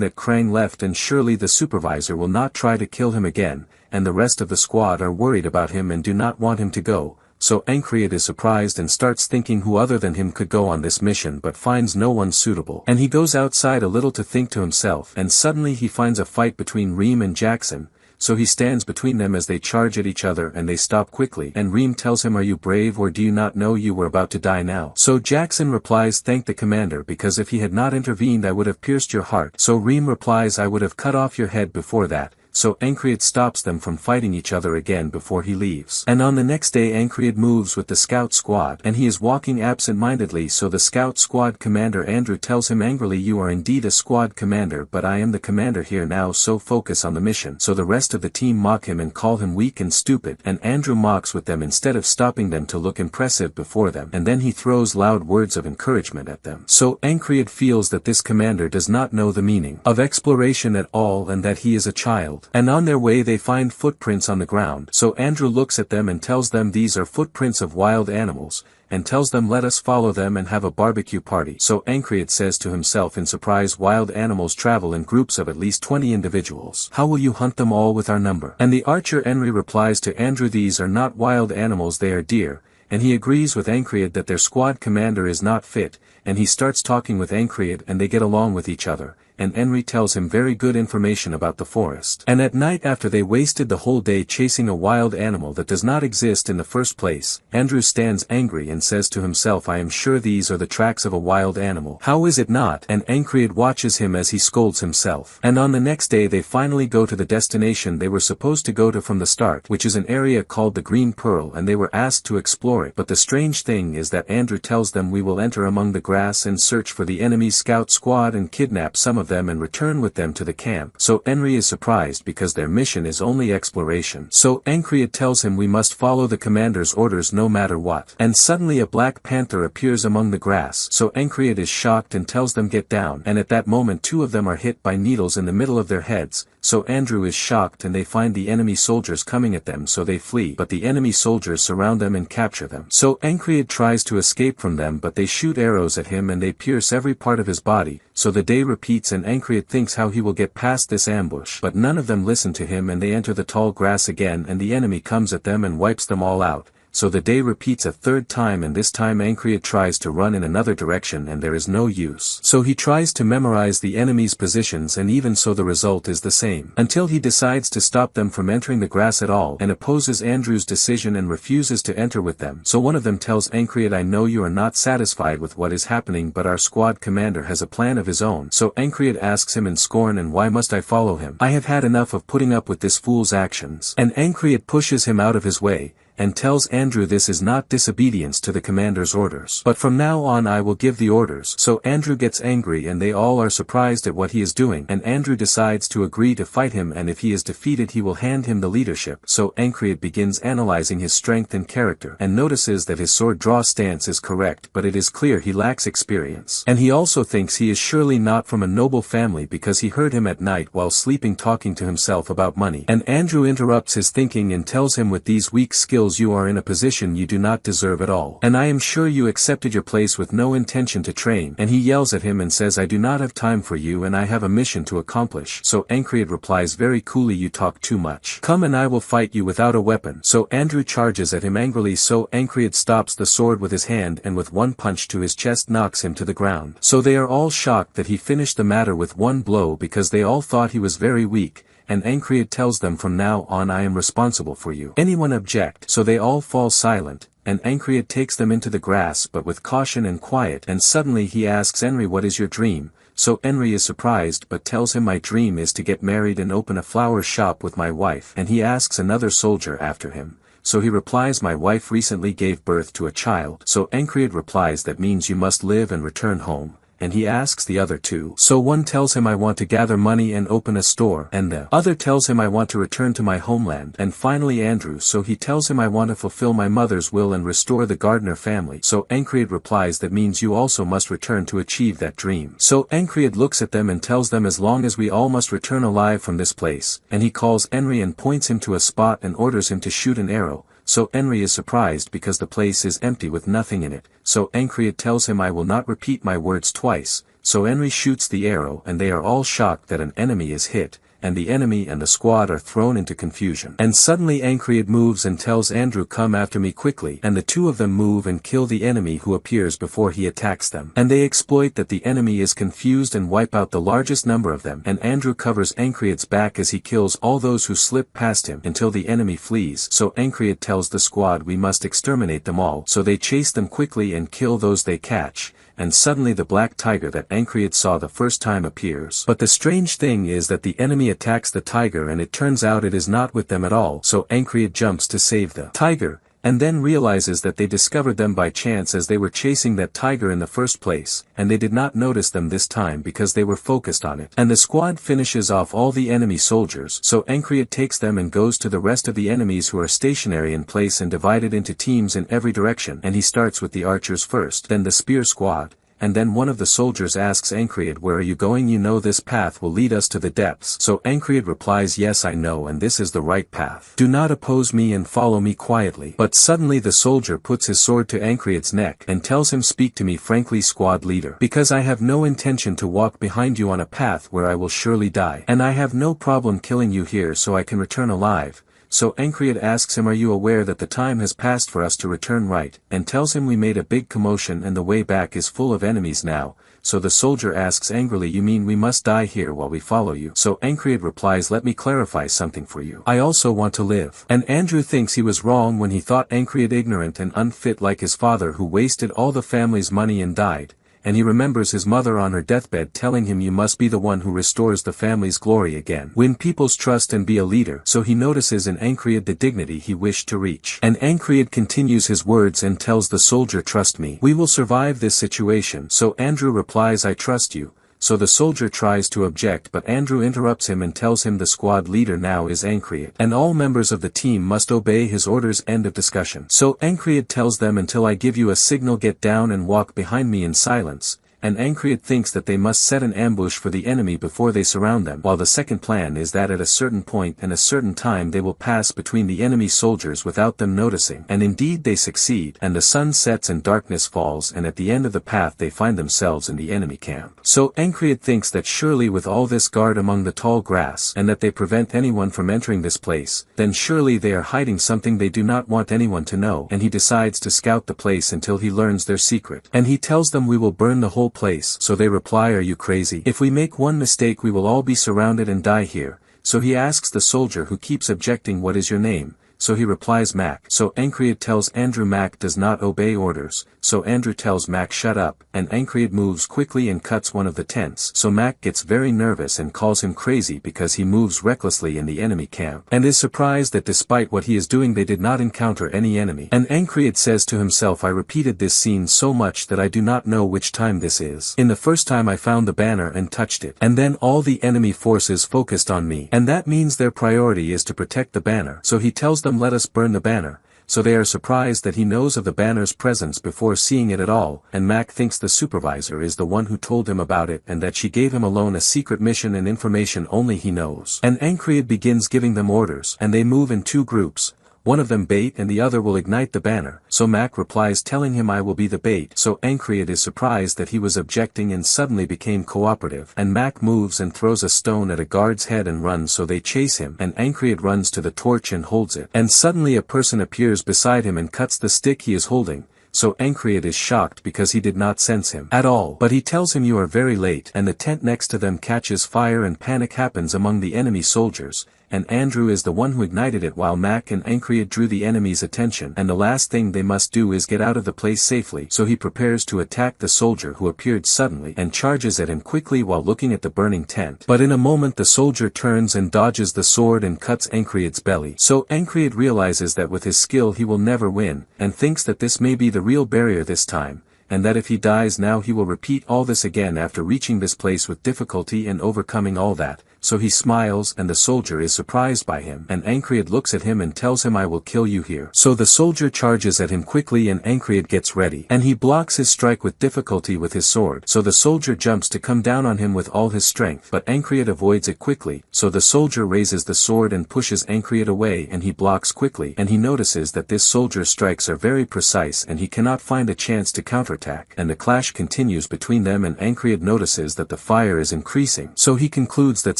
S1: that Krang left and surely the supervisor will not try to kill him again, and the rest of the squad are worried about him and do not want him to go. So Ancreate is surprised and starts thinking who other than him could go on this mission but finds no one suitable. And he goes outside a little to think to himself, and suddenly he finds a fight between Reem and Jackson. So he stands between them as they charge at each other and they stop quickly, and Reem tells him are you brave or do you not know you were about to die now? So Jackson replies thank the commander, because if he had not intervened I would have pierced your heart. So Reem replies I would have cut off your head before that. So Ancreate stops them from fighting each other again before he leaves. And on the next day Ancreate moves with the scout squad and he is walking absent-mindedly, so the scout squad commander Andrew tells him angrily you are indeed a squad commander but I am the commander here now, so focus on the mission. So the rest of the team mock him and call him weak and stupid, and Andrew mocks with them instead of stopping them to look impressive before them, and then he throws loud words of encouragement at them. So Ancreate feels that this commander does not know the meaning of exploration at all and that he is a child. And on their way they find footprints on the ground. So Andrew looks at them and tells them these are footprints of wild animals, and tells them let us follow them and have a barbecue party. So Ancreate says to himself in surprise, wild animals travel in groups of at least 20 individuals. How will you hunt them all with our number? And the archer Henry replies to Andrew these are not wild animals, they are deer. And he agrees with Ancreate that their squad commander is not fit, and he starts talking with Ancreate and they get along with each other, and Henry tells him very good information about the forest. And at night after they wasted the whole day chasing a wild animal that does not exist in the first place, Andrew stands angry and says to himself I am sure these are the tracks of a wild animal. How is it not? And Ancreate watches him as he scolds himself. And on the next day they finally go to the destination they were supposed to go to from the start, which is an area called the Green Pearl, and they were asked to explore it. But the strange thing is that Andrew tells them we will enter among the grass and search for the enemy scout squad and kidnap some of them and return with them to the camp. So Henry is surprised because their mission is only exploration. So Ancreate tells him we must follow the commander's orders no matter what. And suddenly a black panther appears among the grass. So Ancreate is shocked and tells them get down, and at that moment two of them are hit by needles in the middle of their heads. So Andrew is shocked and they find the enemy soldiers coming at them, so they flee, but the enemy soldiers surround them and capture them. So Ancreate tries to escape from them but they shoot arrows at him and they pierce every part of his body. So the day repeats and Ancreate thinks how he will get past this ambush, but none of them listen to him and they enter the tall grass again and the enemy comes at them and wipes them all out. So the day repeats a third time and this time Ancreate tries to run in another direction and there is no use. So he tries to memorize the enemy's positions and even so the result is the same. Until he decides to stop them from entering the grass at all and opposes Andrew's decision and refuses to enter with them. So one of them tells Ancreate I know you are not satisfied with what is happening but our squad commander has a plan of his own. So Ancreate asks him in scorn and why must I follow him? I have had enough of putting up with this fool's actions. And Ancreate pushes him out of his way, and tells Andrew this is not disobedience to the commander's orders. But from now on I will give the orders. So Andrew gets angry and they all are surprised at what he is doing, and Andrew decides to agree to fight him and if he is defeated he will hand him the leadership. So Ancreate begins analyzing his strength and character, and notices that his sword draw stance is correct but it is clear he lacks experience. And he also thinks he is surely not from a noble family because he heard him at night while sleeping talking to himself about money. And Andrew interrupts his thinking and tells him with these weak skills feels you are in a position you do not deserve at all. And I am sure you accepted your place with no intention to train. And he yells at him and says, I do not have time for you and I have a mission to accomplish. So Aniclimax replies very coolly, you talk too much. Come and I will fight you without a weapon. So Andrew charges at him angrily, so Aniclimax stops the sword with his hand and with one punch to his chest knocks him to the ground. So they are all shocked that he finished the matter with one blow because they all thought he was very weak. And Aniclimax tells them, from now on I am responsible for you. Anyone object? So they all fall silent, and Aniclimax takes them into the grass but with caution and quiet, and suddenly he asks Enri, what is your dream? So Enri is surprised but tells him, my dream is to get married and open a flower shop with my wife. And he asks another soldier after him. So he replies, my wife recently gave birth to a child. So Aniclimax replies, that means you must live and return home. And he asks the other two. So one tells him, I want to gather money and open a store. And the other tells him, I want to return to my homeland. And finally Andrew, so he tells him, I want to fulfill my mother's will and restore the Gardner family. So Aniclimax replies, that means you also must return to achieve that dream. So Aniclimax looks at them and tells them, as long as we all must return alive from this place. And he calls Enri and points him to a spot and orders him to shoot an arrow. So Enri is surprised because the place is empty with nothing in it. So Aniclimax tells him, I will not repeat my words twice. So Enri shoots the arrow and they are all shocked that an enemy is hit, and the enemy and the squad are thrown into confusion. And suddenly Aniclimax moves and tells Andrew, come after me quickly, and the two of them move and kill the enemy who appears before he attacks them. And they exploit that the enemy is confused and wipe out the largest number of them, and Andrew covers Aniclimax's back as he kills all those who slip past him until the enemy flees. So Aniclimax tells the squad, we must exterminate them all. So they chase them quickly and kill those they catch. And suddenly the black tiger that Aniclimax saw the first time appears. But the strange thing is that the enemy attacks the tiger and it turns out it is not with them at all. So Aniclimax jumps to save the tiger, and then realizes that they discovered them by chance as they were chasing that tiger in the first place, and they did not notice them this time because they were focused on it. And the squad finishes off all the enemy soldiers, so Aniclimax takes them and goes to the rest of the enemies who are stationary in place and divided into teams in every direction, and he starts with the archers first, then the spear squad. And then one of the soldiers asks Aniclimax, where are you going? You know this path will lead us to the depths. So Aniclimax replies, yes I know, and this is the right path. Do not oppose me and follow me quietly. But suddenly the soldier puts his sword to Aniclimax's neck and tells him, speak to me frankly, squad leader, because I have no intention to walk behind you on a path where I will surely die. And I have no problem killing you here so I can return alive. So Aniclimax asks him, are you aware that the time has passed for us to return, right? And tells him, we made a big commotion and the way back is full of enemies now. So the soldier asks angrily, you mean we must die here while we follow you? So Aniclimax replies, let me clarify something for you. I also want to live. And Andrew thinks he was wrong when he thought Aniclimax ignorant and unfit like his father who wasted all the family's money and died. And he remembers his mother on her deathbed telling him, you must be the one who restores the family's glory again. Win people's trust and be a leader. So he notices in Aniclimax the dignity he wished to reach. And Aniclimax continues his words and tells the soldier, trust me. We will survive this situation. So Andrew replies, I trust you. So the soldier tries to object, but Andrew interrupts him and tells him the squad leader now is Aniclimax, and all members of the team must obey his orders. End of discussion. So Aniclimax tells them, until I give you a signal, get down and walk behind me in silence. And Aniclimax thinks that they must set an ambush for the enemy before they surround them, while the second plan is that at a certain point and a certain time they will pass between the enemy soldiers without them noticing. And indeed they succeed, and the sun sets and darkness falls, and at the end of the path they find themselves in the enemy camp. So Aniclimax thinks that surely with all this guard among the tall grass, and that they prevent anyone from entering this place, then surely they are hiding something they do not want anyone to know, and he decides to scout the place until he learns their secret. And he tells them, we will burn the whole place. So they reply, are you crazy? If we make one mistake we will all be surrounded and die here. So he asks the soldier who keeps objecting, what is your name? So he replies, Mac. So Aniclimax tells Andrew Mac does not obey orders. So Andrew tells Mac shut up, and Aniclimax moves quickly and cuts one of the tents. So Mac gets very nervous and calls him crazy because he moves recklessly in the enemy camp, and is surprised that despite what he is doing they did not encounter any enemy. And Aniclimax says to himself, I repeated this scene so much that I do not know which time this is. In the first time I found the banner and touched it, and then all the enemy forces focused on me, and that means their priority is to protect the banner. So he tells them, let us burn the banner. So they are surprised that he knows of the banner's presence before seeing it at all, and Mac thinks the supervisor is the one who told him about it and that she gave him alone a secret mission and information only he knows. And Aniclimax begins giving them orders, and they move in two groups. one of them bait and the other will ignite the banner. So Mac replies telling him I will be the bait. So Ancreate is surprised that he was objecting and suddenly became cooperative. And Mac moves and throws a stone at a guard's head and runs, so they chase him, and Ancreate runs to the torch and holds it. And suddenly a person appears beside him and cuts the stick he is holding. So Ancreate is shocked because he did not sense him at all. But he tells him you are very late, and the tent next to them catches fire and panic happens among the enemy soldiers. And Andrew is the one who ignited it while Mac and Ancreate drew the enemy's attention, and the last thing they must do is get out of the place safely. So he prepares to attack the soldier who appeared suddenly and charges at him quickly while looking at the burning tent. But in a moment the soldier turns and dodges the sword and cuts Ancreate's belly. So Ancreate realizes that with his skill he will never win, and thinks that this may be the real barrier this time, and that if he dies now he will repeat all this again after reaching this place with difficulty and overcoming all that. So he smiles and the soldier is surprised by him, and Ancreate looks at him and tells him I will kill you here. So the soldier charges at him quickly and Ancreate gets ready, and he blocks his strike with difficulty with his sword. So the soldier jumps to come down on him with all his strength, but Ancreate avoids it quickly. So the soldier raises the sword and pushes Ancreate away, and he blocks quickly, and he notices that this soldier's strikes are very precise and he cannot find a chance to counterattack, and the clash continues between them, and Ancreate notices that the fire is increasing. So he concludes that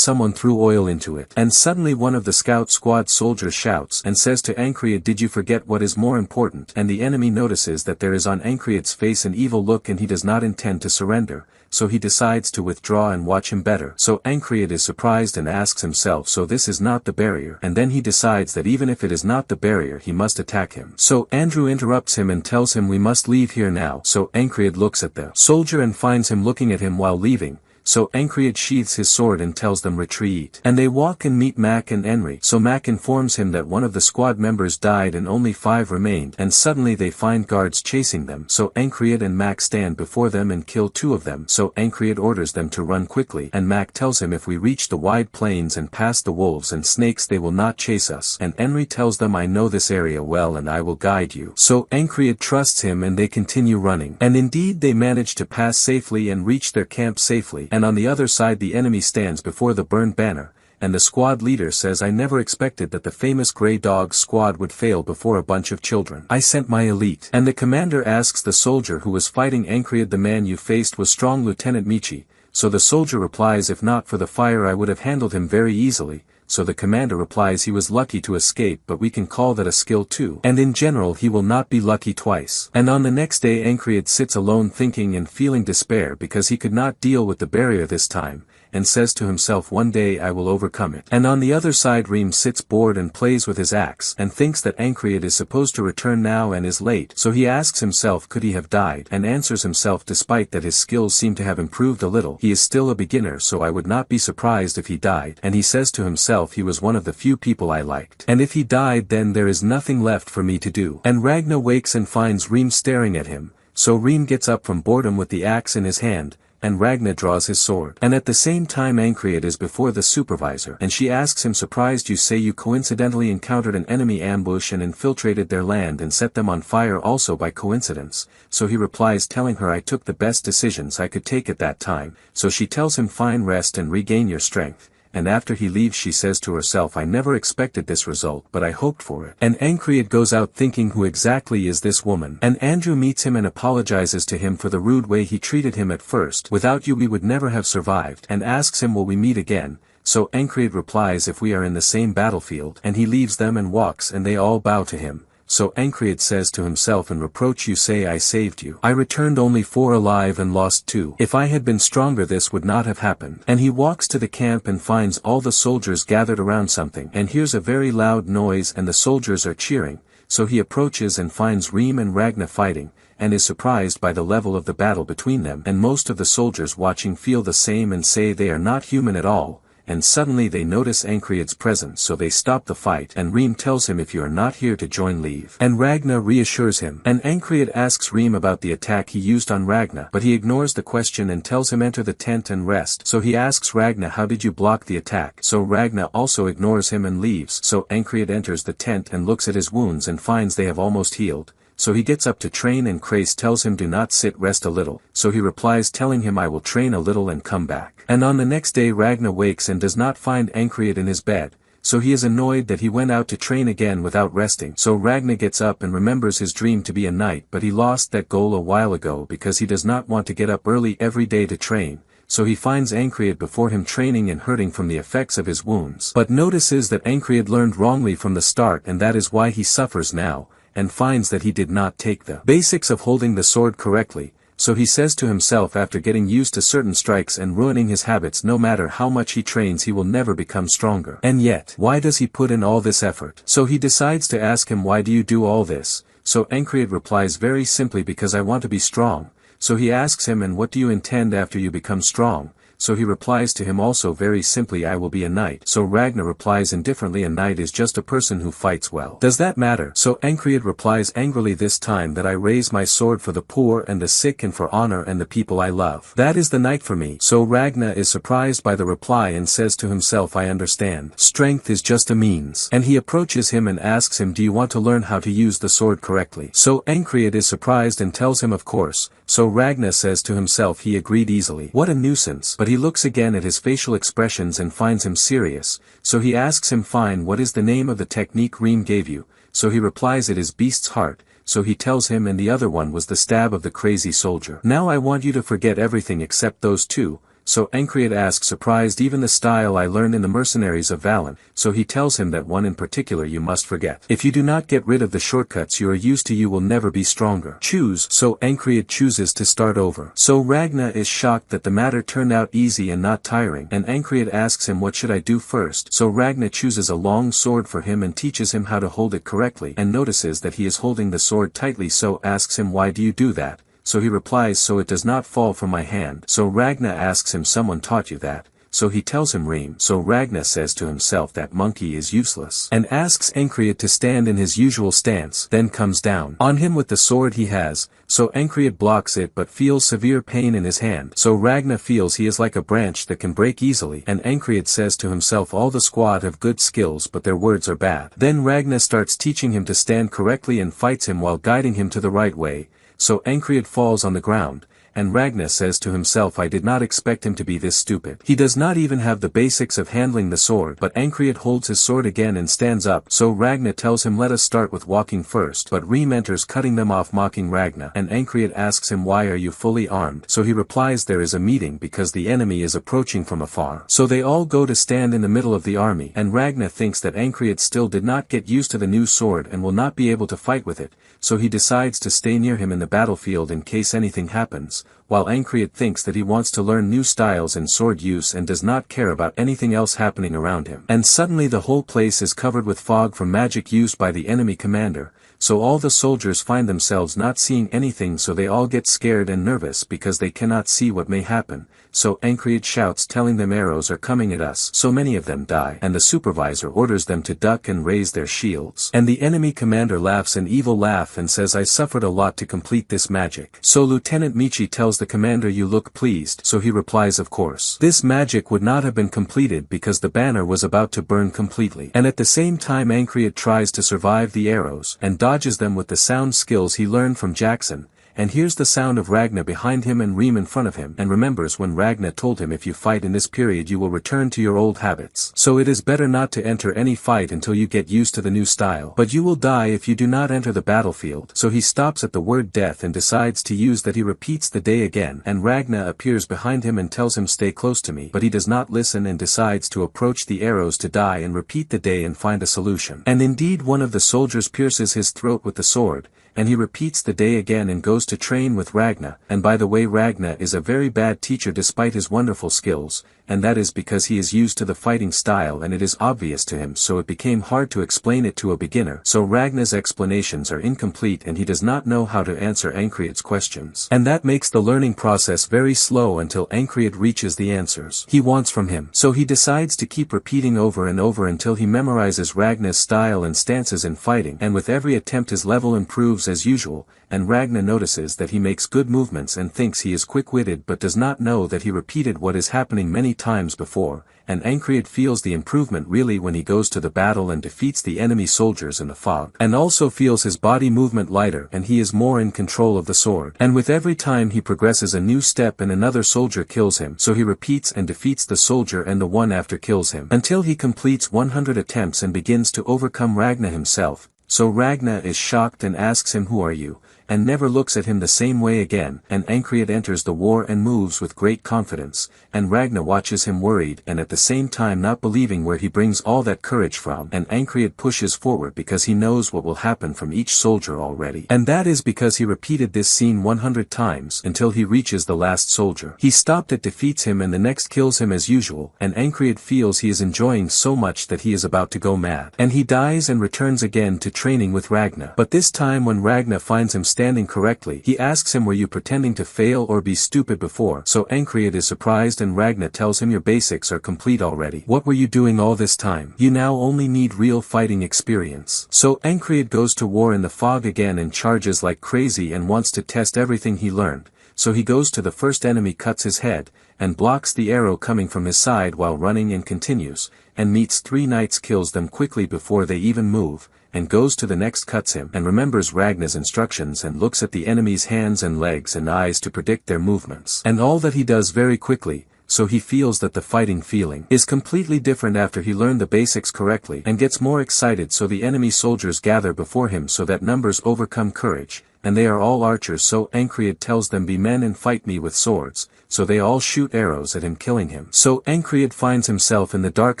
S1: someone threw oil into it. And suddenly one of the scout squad soldiers shouts and says to Ancreate, did you forget what is more important? And the enemy notices that there is on Ancreate's face an evil look and he does not intend to surrender. So he decides to withdraw and watch him better. So Ancreate is surprised and asks himself, so this is not the barrier? And then he decides that even if it is not the barrier he must attack him. So Andrew interrupts him and tells him we must leave here now. So Ancreate looks at the soldier and finds him looking at him while leaving. So Ancreate sheaths his sword and tells them retreat. And they walk and meet Mac and Enri. So Mac informs him that one of the squad members died and only 5 remained, and suddenly they find guards chasing them. So Ancreate and Mac stand before them and kill 2 of them. So Ancreate orders them to run quickly, and Mac tells him if we reach the wide plains and pass the wolves and snakes they will not chase us. And Enri tells them I know this area well and I will guide you. So Ancreate trusts him and they continue running. And indeed they manage to pass safely and reach their camp safely. And on the other side the enemy stands before the burned banner, and the squad leader says I never expected that the famous Grey Dog squad would fail before a bunch of children. I sent my elite. And the commander asks the soldier who was fighting Ancreate, the man you faced was strong Lieutenant Michi. So the soldier replies if not for the fire I would have handled him very easily. So the commander replies he was lucky to escape, but we can call that a skill too. And in general he will not be lucky twice. And on the next day Ancreate sits alone thinking and feeling despair because he could not deal with the barrier this time, and says to himself one day I will overcome it. And on the other side Reem sits bored and plays with his axe, and thinks that Ancreate is supposed to return now and is late. So he asks himself could he have died, and answers himself despite that his skills seem to have improved a little, he is still a beginner, so I would not be surprised if he died. And he says to himself he was one of the few people I liked, and if he died then there is nothing left for me to do. And Ragna wakes and finds Reem staring at him, so Reem gets up from boredom with the axe in his hand, and Ragna draws his sword. And at the same time Ancreate is before the supervisor, and she asks him surprised you say you coincidentally encountered an enemy ambush and infiltrated their land and set them on fire also by coincidence. So he replies telling her I took the best decisions I could take at that time. So she tells him fine, rest and regain your strength. And after he leaves she says to herself I never expected this result but I hoped for it. And Ancreate goes out thinking who exactly is this woman. And Andrew meets him and apologizes to him for the rude way he treated him at first. Without you we would never have survived. And asks him will we meet again. So Ancreate replies if we are in the same battlefield. And he leaves them and walks and they all bow to him. So Ancreate says to himself in reproach you say I saved you. I returned only 4 alive and lost 2. If I had been stronger this would not have happened. And he walks to the camp and finds all the soldiers gathered around something, and hears a very loud noise and the soldiers are cheering. So he approaches and finds Reem and Ragna fighting, and is surprised by the level of the battle between them. And most of the soldiers watching feel the same and say they are not human at all. And suddenly they notice Ancreate's presence so they stop the fight, and Reem tells him if you are not here to join leave. And Ragna reassures him. And Ancreate asks Reem about the attack he used on Ragna, but he ignores the question and tells him enter the tent and rest. So he asks Ragna how did you block the attack? So Ragna also ignores him and leaves. So Ancreate enters the tent and looks at his wounds and finds they have almost healed. So he gets up to train and Krace tells him do not sit, rest a little. So he replies telling him I will train a little and come back. And on the next day Ragna wakes and does not find Ancreate in his bed. so he is annoyed that he went out to train again without resting. So Ragnar gets up and remembers his dream to be a knight, but he lost that goal a while ago because he does not want to get up early every day to train. So he finds Ancreate before him training and hurting from the effects of his wounds, but notices that Ancreate learned wrongly from the start and that is why he suffers now, and finds that he did not take the basics of holding the sword correctly. So he says to himself, after getting used to certain strikes and ruining his habits, no matter how much he trains he will never become stronger. And yet, why does he put in all this effort? So he decides to ask him, why do you do all this? So Ancreate replies very simply, because I want to be strong. So he asks him, and what do you intend after you become strong? So he replies to him also very simply, I will be a knight. So Ragnar replies indifferently, a knight is just a person who fights well. Does that matter? So Ancreate replies angrily this time, that I raise my sword for the poor and the sick and for honor and the people I love. That is the knight for me. So Ragnar is surprised by the reply and says to himself, I understand. Strength is just a means. And he approaches him and asks him, do you want to learn how to use the sword correctly? So Ancreate is surprised and tells him of course. So Ragnar says to himself he agreed easily. What a nuisance. But he looks again at his facial expressions and finds him serious, so he asks him, fine, what is the name of the technique Reem gave you? So he replies it is Beast's Heart, so he tells him, and the other one was the stab of the crazy soldier. Now I want you to forget everything except those two. So Ancreate asks, surprised, even the style I learned in the mercenaries of Valen. So he tells him that one in particular you must forget. If you do not get rid of the shortcuts you are used to, you will never be stronger. Choose. So Ancreate chooses to start over. So Ragnar is shocked that the matter turned out easy and not tiring, and Ancreate asks him, what should I do first? So Ragnar chooses a long sword for him and teaches him how to hold it correctly, and notices that he is holding the sword tightly, so asks him, why do you do that? So he replies, so it does not fall from my hand. So Ragnar asks him, someone taught you that? So he tells him Reem. So Ragnar says to himself that monkey is useless, and asks Ancreate to stand in his usual stance, then comes down on him with the sword he has. So Ancreate blocks it but feels severe pain in his hand. So Ragnar feels he is like a branch that can break easily, and Ancreate says to himself, all the squad have good skills but their words are bad. Then Ragnar starts teaching him to stand correctly and fights him while guiding him to the right way. So Ancreate falls on the ground, and Ragnar says to himself, I did not expect him to be this stupid. He does not even have the basics of handling the sword. But Ancreate holds his sword again and stands up. So Ragnar tells him, let us start with walking first. But Reem enters, cutting them off, mocking Ragnar, and Ancreate asks him, why are you fully armed? So he replies, there is a meeting because the enemy is approaching from afar. So they all go to stand in the middle of the army, and Ragnar thinks that Ancreate still did not get used to the new sword and will not be able to fight with it, so he decides to stay near him in the battlefield in case anything happens, while Ancreate thinks that he wants to learn new styles in sword use and does not care about anything else happening around him. And suddenly the whole place is covered with fog from magic used by the enemy commander, so all the soldiers find themselves not seeing anything, so they all get scared and nervous because they cannot see what may happen. So Ancreate shouts, telling them arrows are coming at us. So many of them die, and the supervisor orders them to duck and raise their shields. And the enemy commander laughs an evil laugh and says, I suffered a lot to complete this magic. So Lieutenant Michi tells the commander, you look pleased. So he replies, of course. This magic would not have been completed because the banner was about to burn completely. And at the same time Ancreate tries to survive the arrows and dodges them with the sound skills he learned from Jackson, and hears the sound of Ragnar behind him and Reem in front of him, and remembers when Ragnar told him, if you fight in this period you will return to your old habits. So it is better not to enter any fight until you get used to the new style. But you will die if you do not enter the battlefield. So he stops at the word death and decides to use that. He repeats the day again, and Ragnar appears behind him and tells him, stay close to me. But he does not listen and decides to approach the arrows to die and repeat the day and find a solution. And indeed one of the soldiers pierces his throat with the sword, and he repeats the day again and goes to train with Ragnar. And by the way, Ragnar is a very bad teacher despite his wonderful skills, and that is because he is used to the fighting style and it is obvious to him, so it became hard to explain it to a beginner. So Ragnar's explanations are incomplete and he does not know how to answer Ancreate's questions. And that makes the learning process very slow until Ancreate reaches the answers he wants from him. So he decides to keep repeating over and over until he memorizes Ragnar's style and stances in fighting, and with every attempt his level improves as usual, and Ragnar notices that he makes good movements and thinks he is quick-witted, but does not know that he repeated what is happening many times before, and Aniclimax feels the improvement really when he goes to the battle and defeats the enemy soldiers in the fog. And also feels his body movement lighter and he is more in control of the sword. And with every time he progresses a new step and another soldier kills him, so he repeats and defeats the soldier and the one after kills him, until he completes 100 attempts and begins to overcome Ragna himself. So Ragna is shocked and asks him, "Who are you?" and never looks at him the same way again, and Aniclimax enters the war and moves with great confidence, and Ragna watches him worried and at the same time not believing where he brings all that courage from, and Aniclimax pushes forward because he knows what will happen from each soldier already. And that is because he repeated this scene 100 times until he reaches the last soldier. He stopped it, defeats him and the next kills him as usual, and Aniclimax feels he is enjoying so much that he is about to go mad. And he dies and returns again to training with Ragna. But this time when Ragna finds him standing correctly, he asks him, "Were you pretending to fail or be stupid before?" So Aniclimax is surprised and Ragna tells him, "Your basics are complete already. What were you doing all this time? You now only need real fighting experience." So Aniclimax goes to war in the fog again and charges like crazy and wants to test everything he learned. So he goes to the first enemy, cuts his head, and blocks the arrow coming from his side while running and continues, and meets 3 knights, kills them quickly before they even move, and goes to the next, cuts him, and remembers Ragna's instructions and looks at the enemy's hands and legs and eyes to predict their movements. And all that he does very quickly, so he feels that the fighting feeling is completely different after he learned the basics correctly and gets more excited. So the enemy soldiers gather before him so that numbers overcome courage, and they are all archers. So Aniclimax tells them, "Be men and fight me with swords," so they all shoot arrows at him, killing him. So Aniclimax finds himself in the dark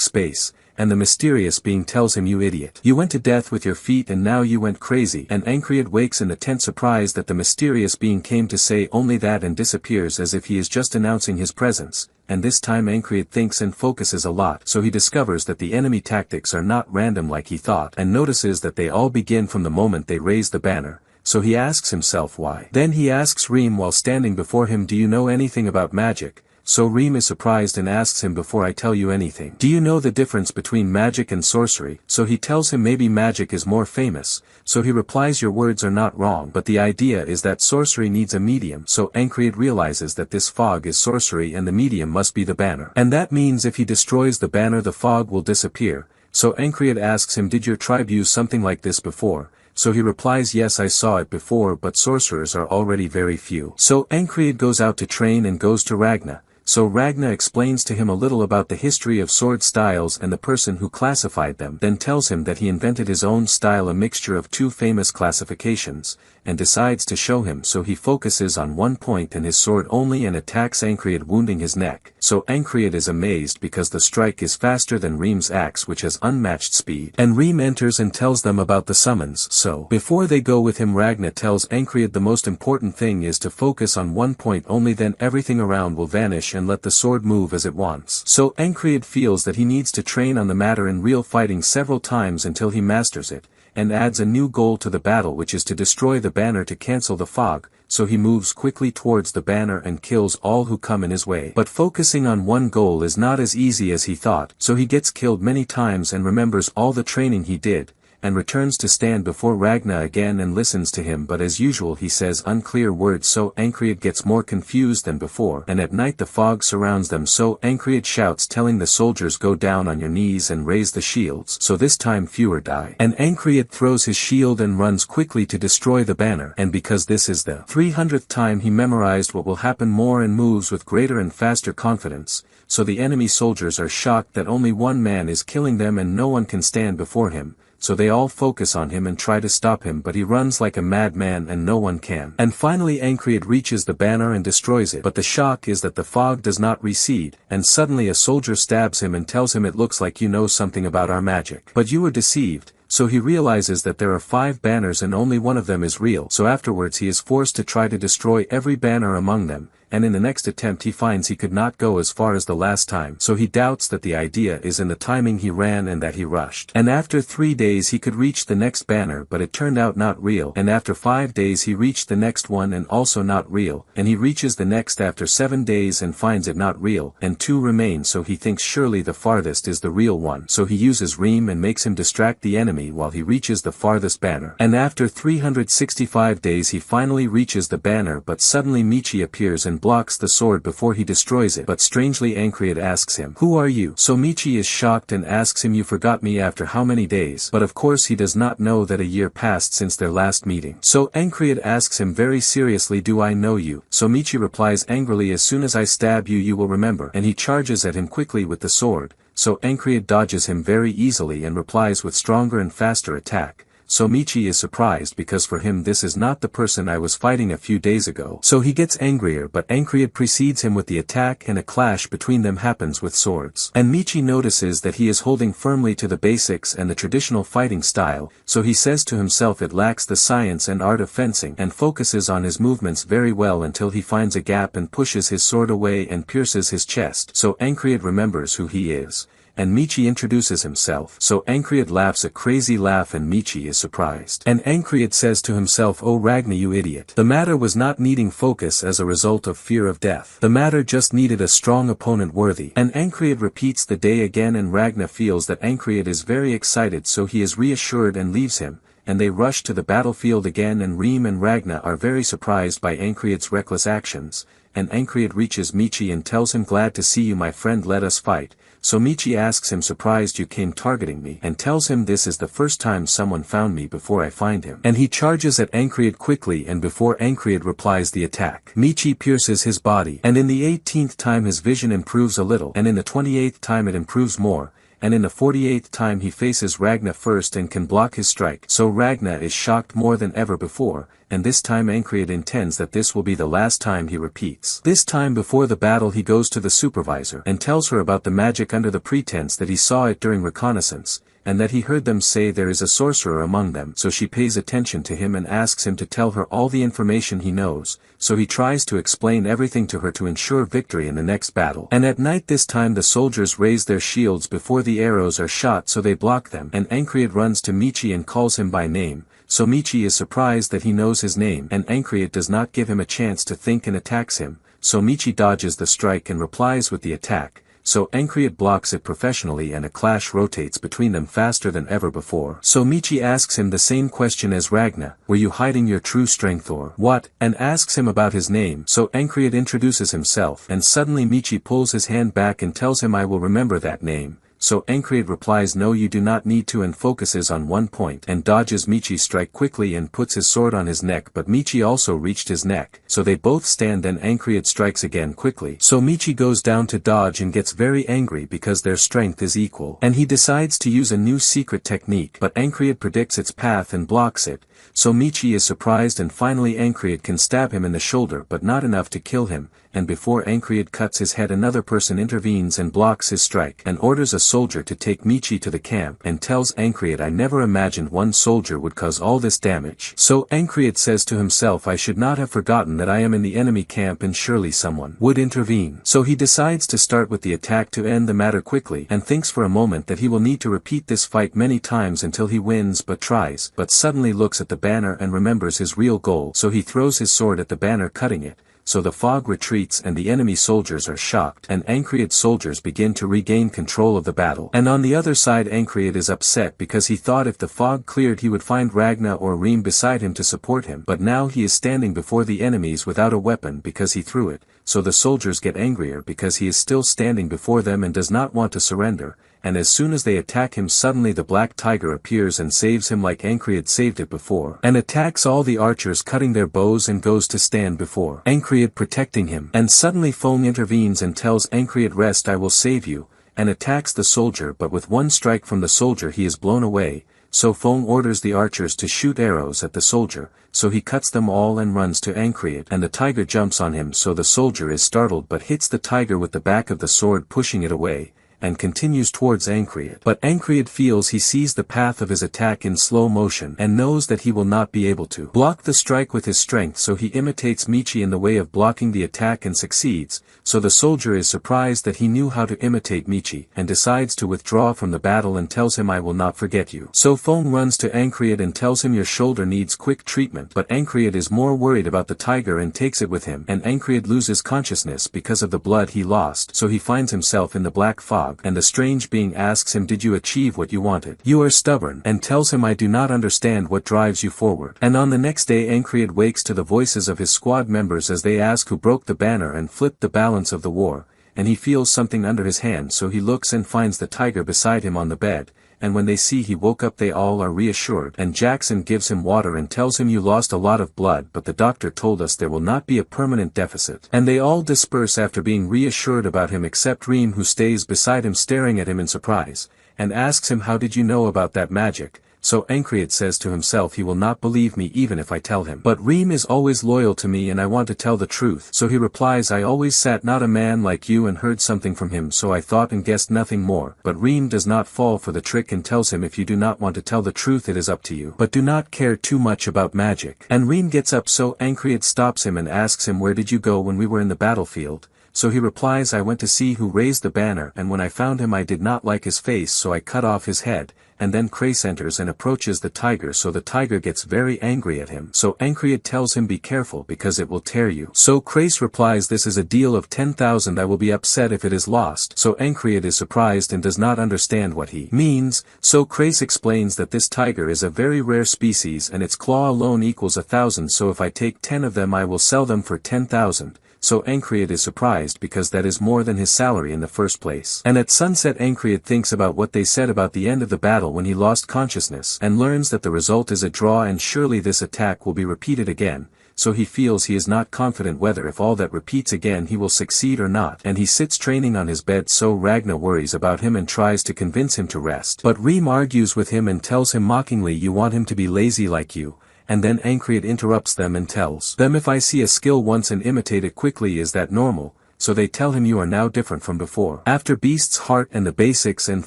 S1: space, and the mysterious being tells him, "You idiot. You went to death with your feet and now you went crazy." And Aniclimax wakes in the tent surprised that the mysterious being came to say only that and disappears as if he is just announcing his presence. And this time Aniclimax thinks and focuses a lot, so he discovers that the enemy tactics are not random like he thought and notices that they all begin from the moment they raise the banner. So he asks himself why. Then he asks Reem while standing before him, "Do you know anything about magic?" So Reem is surprised and asks him, "Before I tell you anything, do you know the difference between magic and sorcery?" So he tells him maybe magic is more famous, so he replies, "Your words are not wrong, but the idea is that sorcery needs a medium." So Aniclimax realizes that this fog is sorcery and the medium must be the banner. And that means if he destroys the banner the fog will disappear. So Aniclimax asks him, "Did your tribe use something like this before?" So he replies, "Yes, I saw it before, but sorcerers are already very few." So Aniclimax goes out to train and goes to Ragna. So Ragna explains to him a little about the history of sword styles and the person who classified them, then tells him that he invented his own style, a mixture of 2 famous classifications, and decides to show him. So he focuses on one point and his sword only and attacks Aniclimax, wounding his neck. So Aniclimax is amazed because the strike is faster than Reem's axe, which has unmatched speed. And Reem enters and tells them about the summons. So before they go with him, Ragna tells Aniclimax the most important thing is to focus on one point only, then everything around will vanish and let the sword move as it wants. So Aniclimax feels that he needs to train on the matter in real fighting several times until he masters it, and adds a new goal to the battle, which is to destroy the banner to cancel the fog. So he moves quickly towards the banner and kills all who come in his way. But focusing on one goal is not as easy as he thought, so he gets killed many times and remembers all the training he did, and returns to stand before Ragna again and listens to him, but as usual he says unclear words. So Aniclimax gets more confused than before, and at night the fog surrounds them. So Aniclimax shouts telling the soldiers, "Go down on your knees and raise the shields." So this time fewer die, and Aniclimax throws his shield and runs quickly to destroy the banner, and because this is the 300th time he memorized what will happen more and moves with greater and faster confidence. So the enemy soldiers are shocked that only one man is killing them and no one can stand before him. So they all focus on him and try to stop him, but he runs like a madman and no one can. And finally Aniclimax reaches the banner and destroys it, but the shock is that the fog does not recede, and suddenly a soldier stabs him and tells him, "It looks like you know something about our magic. But you were deceived." So he realizes that there are 5 banners and only one of them is real. So afterwards he is forced to try to destroy every banner among them, and in the next attempt he finds he could not go as far as the last time. So he doubts that the idea is in the timing he ran and that he rushed. And after 3 days he could reach the next banner, but it turned out not real. And after 5 days he reached the next one and also not real. And he reaches the next after 7 days and finds it not real, and 2 remain. So he thinks surely the farthest is the real one. So he uses Reem and makes him distract the enemy enemy while he reaches the farthest banner. And after 365 days he finally reaches the banner, but suddenly Michi appears and blocks the sword before he destroys it. But strangely Ancreate asks him, "Who are you?" So Michi is shocked and asks him, "You forgot me after how many days?" But of course he does not know that a year passed since their last meeting. So Ancreate asks him very seriously, "Do I know you?" So Michi replies angrily, "As soon as I stab you, you will remember." And he charges at him quickly with the sword. So Ancreate dodges him very easily and replies with stronger and faster attack. So Michi is surprised because for him this is not the person I was fighting a few days ago. So he gets angrier, but Ancreate precedes him with the attack and a clash between them happens with swords. And Michi notices that he is holding firmly to the basics and the traditional fighting style, so he says to himself it lacks the science and art of fencing and focuses on his movements very well until he finds a gap and pushes his sword away and pierces his chest. So Ancreate remembers who he is. And Michi introduces himself. So Ancreate laughs a crazy laugh and Michi is surprised. And Ancreate says to himself, "Oh Ragna, you idiot. The matter was not needing focus as a result of fear of death. The matter just needed a strong opponent worthy." And Ancreate repeats the day again and Ragna feels that Ancreate is very excited, so he is reassured and leaves him. And they rush to the battlefield again and Reem and Ragna are very surprised by Ancreate's reckless actions. And Ancreate reaches Michi and tells him, "Glad to see you my friend, let us fight." So Michi asks him, "Surprised you came targeting me," and tells him this is the first time someone found me before I find him. And he charges at Ancreate quickly and before Ancreate replies the attack, Michi pierces his body. And in the 18th time his vision improves a little, and in the 28th time it improves more. And in the 48th time he faces Ragna first and can block his strike. So Ragna is shocked more than ever before, and this time Ancreate intends that this will be the last time he repeats. This time before the battle he goes to the supervisor and tells her about the magic under the pretense that he saw it during reconnaissance, and that he heard them say there is a sorcerer among them. So she pays attention to him and asks him to tell her all the information he knows, so he tries to explain everything to her to ensure victory in the next battle. And at night this time the soldiers raise their shields before the arrows are shot, so they block them, and Ancreate runs to Michi and calls him by name. So Michi is surprised that he knows his name, and Ancreate does not give him a chance to think and attacks him. So Michi dodges the strike and replies with the attack. So Ancreate blocks it professionally and a clash rotates between them faster than ever before. So Michi asks him the same question as Ragna, "Were you hiding your true strength or what?" and asks him about his name. So Ancreate introduces himself and suddenly Michi pulls his hand back and tells him, "I will remember that name." So Ancreate replies, "No, you do not need to," and focuses on one point and dodges Michi's strike quickly and puts his sword on his neck, but Michi also reached his neck. So they both stand and Ancreate strikes again quickly. So Michi goes down to dodge and gets very angry because their strength is equal. And he decides to use a new secret technique, but Ancreate predicts its path and blocks it. So Michi is surprised and finally Ancreate can stab him in the shoulder but not enough to kill him, and before Ancreate cuts his head another person intervenes and blocks his strike and orders a soldier to take Michi to the camp and tells Ancreate, "I never imagined one soldier would cause all this damage." So Ancreate says to himself, "I should not have forgotten that I am in the enemy camp and surely someone would intervene." So he decides to start with the attack to end the matter quickly and thinks for a moment that he will need to repeat this fight many times until he wins, but tries, but suddenly looks at the banner and remembers his real goal, so he throws his sword at the banner cutting it. So the fog retreats and the enemy soldiers are shocked, and Ancreate's soldiers begin to regain control of the battle. And on the other side Ancreate is upset because he thought if the fog cleared he would find Ragna or Reem beside him to support him, but now he is standing before the enemies without a weapon because he threw it. So the soldiers get angrier because he is still standing before them and does not want to surrender. And as soon as they attack him suddenly the black tiger appears and saves him like Ancreate saved it before, and attacks all the archers cutting their bows and goes to stand before Ancreate protecting him. And suddenly Fong intervenes and tells Ancreate, "Rest, I will save you," and attacks the soldier, but with one strike from the soldier he is blown away. So Fong orders the archers to shoot arrows at the soldier, so he cuts them all and runs to Ancreate, and the tiger jumps on him, so the soldier is startled but hits the tiger with the back of the sword pushing it away, and continues towards Ancreate. But Ancreate feels he sees the path of his attack in slow motion and knows that he will not be able to block the strike with his strength, so he imitates Michi in the way of blocking the attack and succeeds. So the soldier is surprised that he knew how to imitate Michi and decides to withdraw from the battle and tells him, "I will not forget you." So Fong runs to Ancreate and tells him, "Your shoulder needs quick treatment," but Ancreate is more worried about the tiger and takes it with him, and Ancreate loses consciousness because of the blood he lost, so he finds himself in the black fog. dog, and the strange being asks him, did you achieve what you wanted? You are stubborn, and tells him, I do not understand what drives you forward. And on the next day Ancreate wakes to the voices of his squad members as they ask who broke the banner and flipped the balance of the war, and he feels something under his hand, so he looks and finds the tiger beside him on the bed. And when they see he woke up they all are reassured, and Jackson gives him water and tells him, you lost a lot of blood, but the doctor told us there will not be a permanent deficit. And they all disperse after being reassured about him except Reem, who stays beside him staring at him in surprise, and asks him, how did you know about that magic? So Ancreate says to himself, he will not believe me even if I tell him. But Reem is always loyal to me and I want to tell the truth. So he replies, I always sat not a man like you and heard something from him, so I thought and guessed nothing more. But Reem does not fall for the trick and tells him, if you do not want to tell the truth it is up to you, but do not care too much about magic. And Reem gets up, so Ancreate stops him and asks him, where did you go when we were in the battlefield? So he replies, I went to see who raised the banner, and when I found him I did not like his face, so I cut off his head. And then Crace enters and approaches the tiger, so the tiger gets very angry at him. So Ancreate tells him, be careful because it will tear you. So Crace replies, this is a deal of 10,000, I will be upset if it is lost. So Ancreate is surprised and does not understand what he means. So Crace explains that this tiger is a very rare species and its claw alone equals 1,000, so if I take 10 of them I will sell them for 10,000. So Ancreate is surprised because that is more than his salary in the first place. And at sunset Ancreate thinks about what they said about the end of the battle when he lost consciousness, and learns that the result is a draw and surely this attack will be repeated again. So he feels he is not confident whether if all that repeats again he will succeed or not, and he sits training on his bed, so Ragna worries about him and tries to convince him to rest. But Reem argues with him and tells him mockingly, you want him to be lazy like you. And then Ancreate interrupts them and tells them, if I see a skill once and imitate it quickly, is that normal? So they tell him, you are now different from before. After Beast's heart and the basics and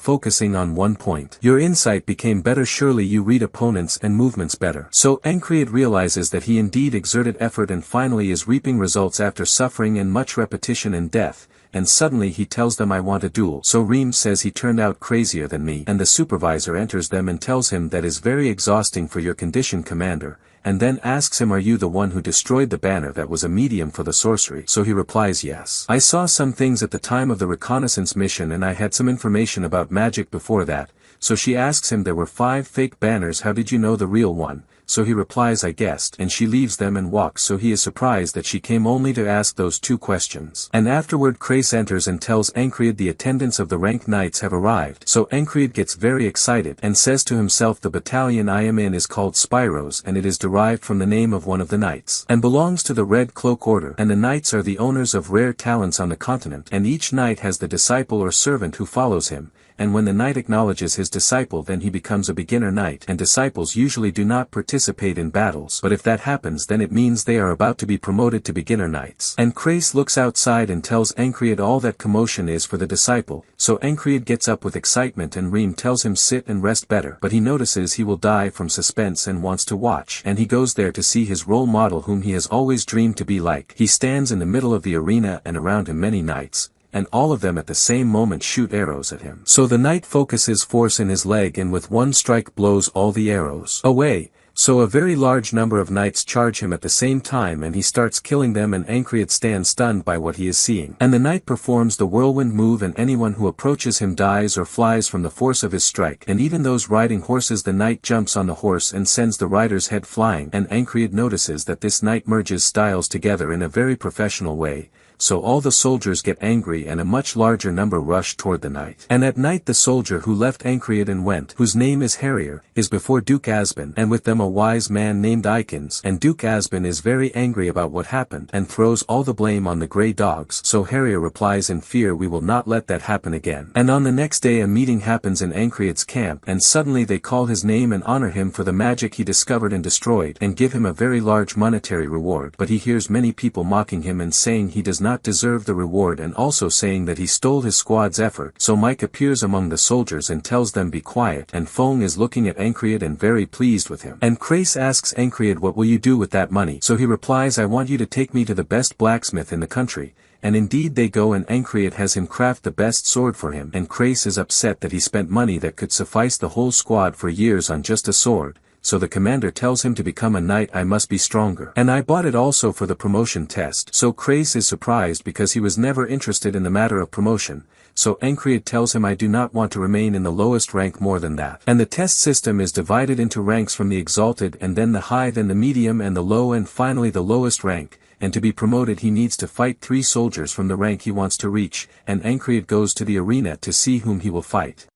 S1: focusing on one point, your insight became better, surely you read opponents and movements better. So Ancreate realizes that he indeed exerted effort and finally is reaping results after suffering and much repetition and death. And suddenly he tells them, I want a duel. So Reem says, he turned out crazier than me. And the supervisor enters them and tells him, that is very exhausting for your condition, commander, and then asks him, are you the one who destroyed the banner that was a medium for the sorcery? So he replies, yes. I saw some things at the time of the reconnaissance mission and I had some information about magic before that. So she asks him, there were 5 fake banners, how did you know the real one? So he replies, I guessed, and she leaves them and walks, so he is surprised that she came only to ask those 2 questions. And afterward Crace enters and tells Ancreate the attendants of the ranked knights have arrived. So Ancreate gets very excited and says to himself, the battalion I am in is called Spyros and it is derived from the name of one of the knights, and belongs to the Red Cloak Order, and the knights are the owners of rare talents on the continent, and each knight has the disciple or servant who follows him. And when the knight acknowledges his disciple, then he becomes a beginner knight, and disciples usually do not participate in battles, but if that happens then it means they are about to be promoted to beginner knights. And Crace looks outside and tells Ancreate all that commotion is for the disciple, so Ancreate gets up with excitement and Reem tells him sit and rest better, but he notices he will die from suspense and wants to watch, and he goes there to see his role model whom he has always dreamed to be like. He stands in the middle of the arena and around him many knights, and all of them at the same moment shoot arrows at him. So the knight focuses force in his leg and with one strike blows all the arrows away. So a very large number of knights charge him at the same time and he starts killing them, and Ancreate stands stunned by what he is seeing. And the knight performs the whirlwind move and anyone who approaches him dies or flies from the force of his strike, and even those riding horses. The knight jumps on the horse and sends the rider's head flying, and Ancreate notices that this knight merges styles together in a very professional way. So all the soldiers get angry and a much larger number rush toward the knight. And at night the soldier who left Ancreate and went, whose name is Harrier, is before Duke Asbin, and with them a wise man named Ikens, and Duke Asbin is very angry about what happened and throws all the blame on the grey dogs. So Harrier replies in fear, we will not let that happen again. And on the next day a meeting happens in Ancreate's camp, and suddenly they call his name and honor him for the magic he discovered and destroyed, and give him a very large monetary reward. But he hears many people mocking him and saying he does not deserve the reward, and also saying that he stole his squad's effort. So Mike appears among the soldiers and tells them be quiet, and Fong is looking at Ancreate and very pleased with him. And Crace asks Ancreate, what will you do with that money? So he replies, I want you to take me to the best blacksmith in the country. And indeed they go, and Ancreate has him craft the best sword for him, and Crace is upset that he spent money that could suffice the whole squad for years on just a sword. So the commander tells him to become a knight I must be stronger. And I bought it also for the promotion test. So Crace is surprised because he was never interested in the matter of promotion. so Ancreate tells him I do not want to remain in the lowest rank more than that. And the test system is divided into ranks from the exalted and then the high, then the medium and the low and finally the lowest rank, and to be promoted he needs to fight 3 soldiers from the rank he wants to reach, and Ancreate goes to the arena to see whom he will fight.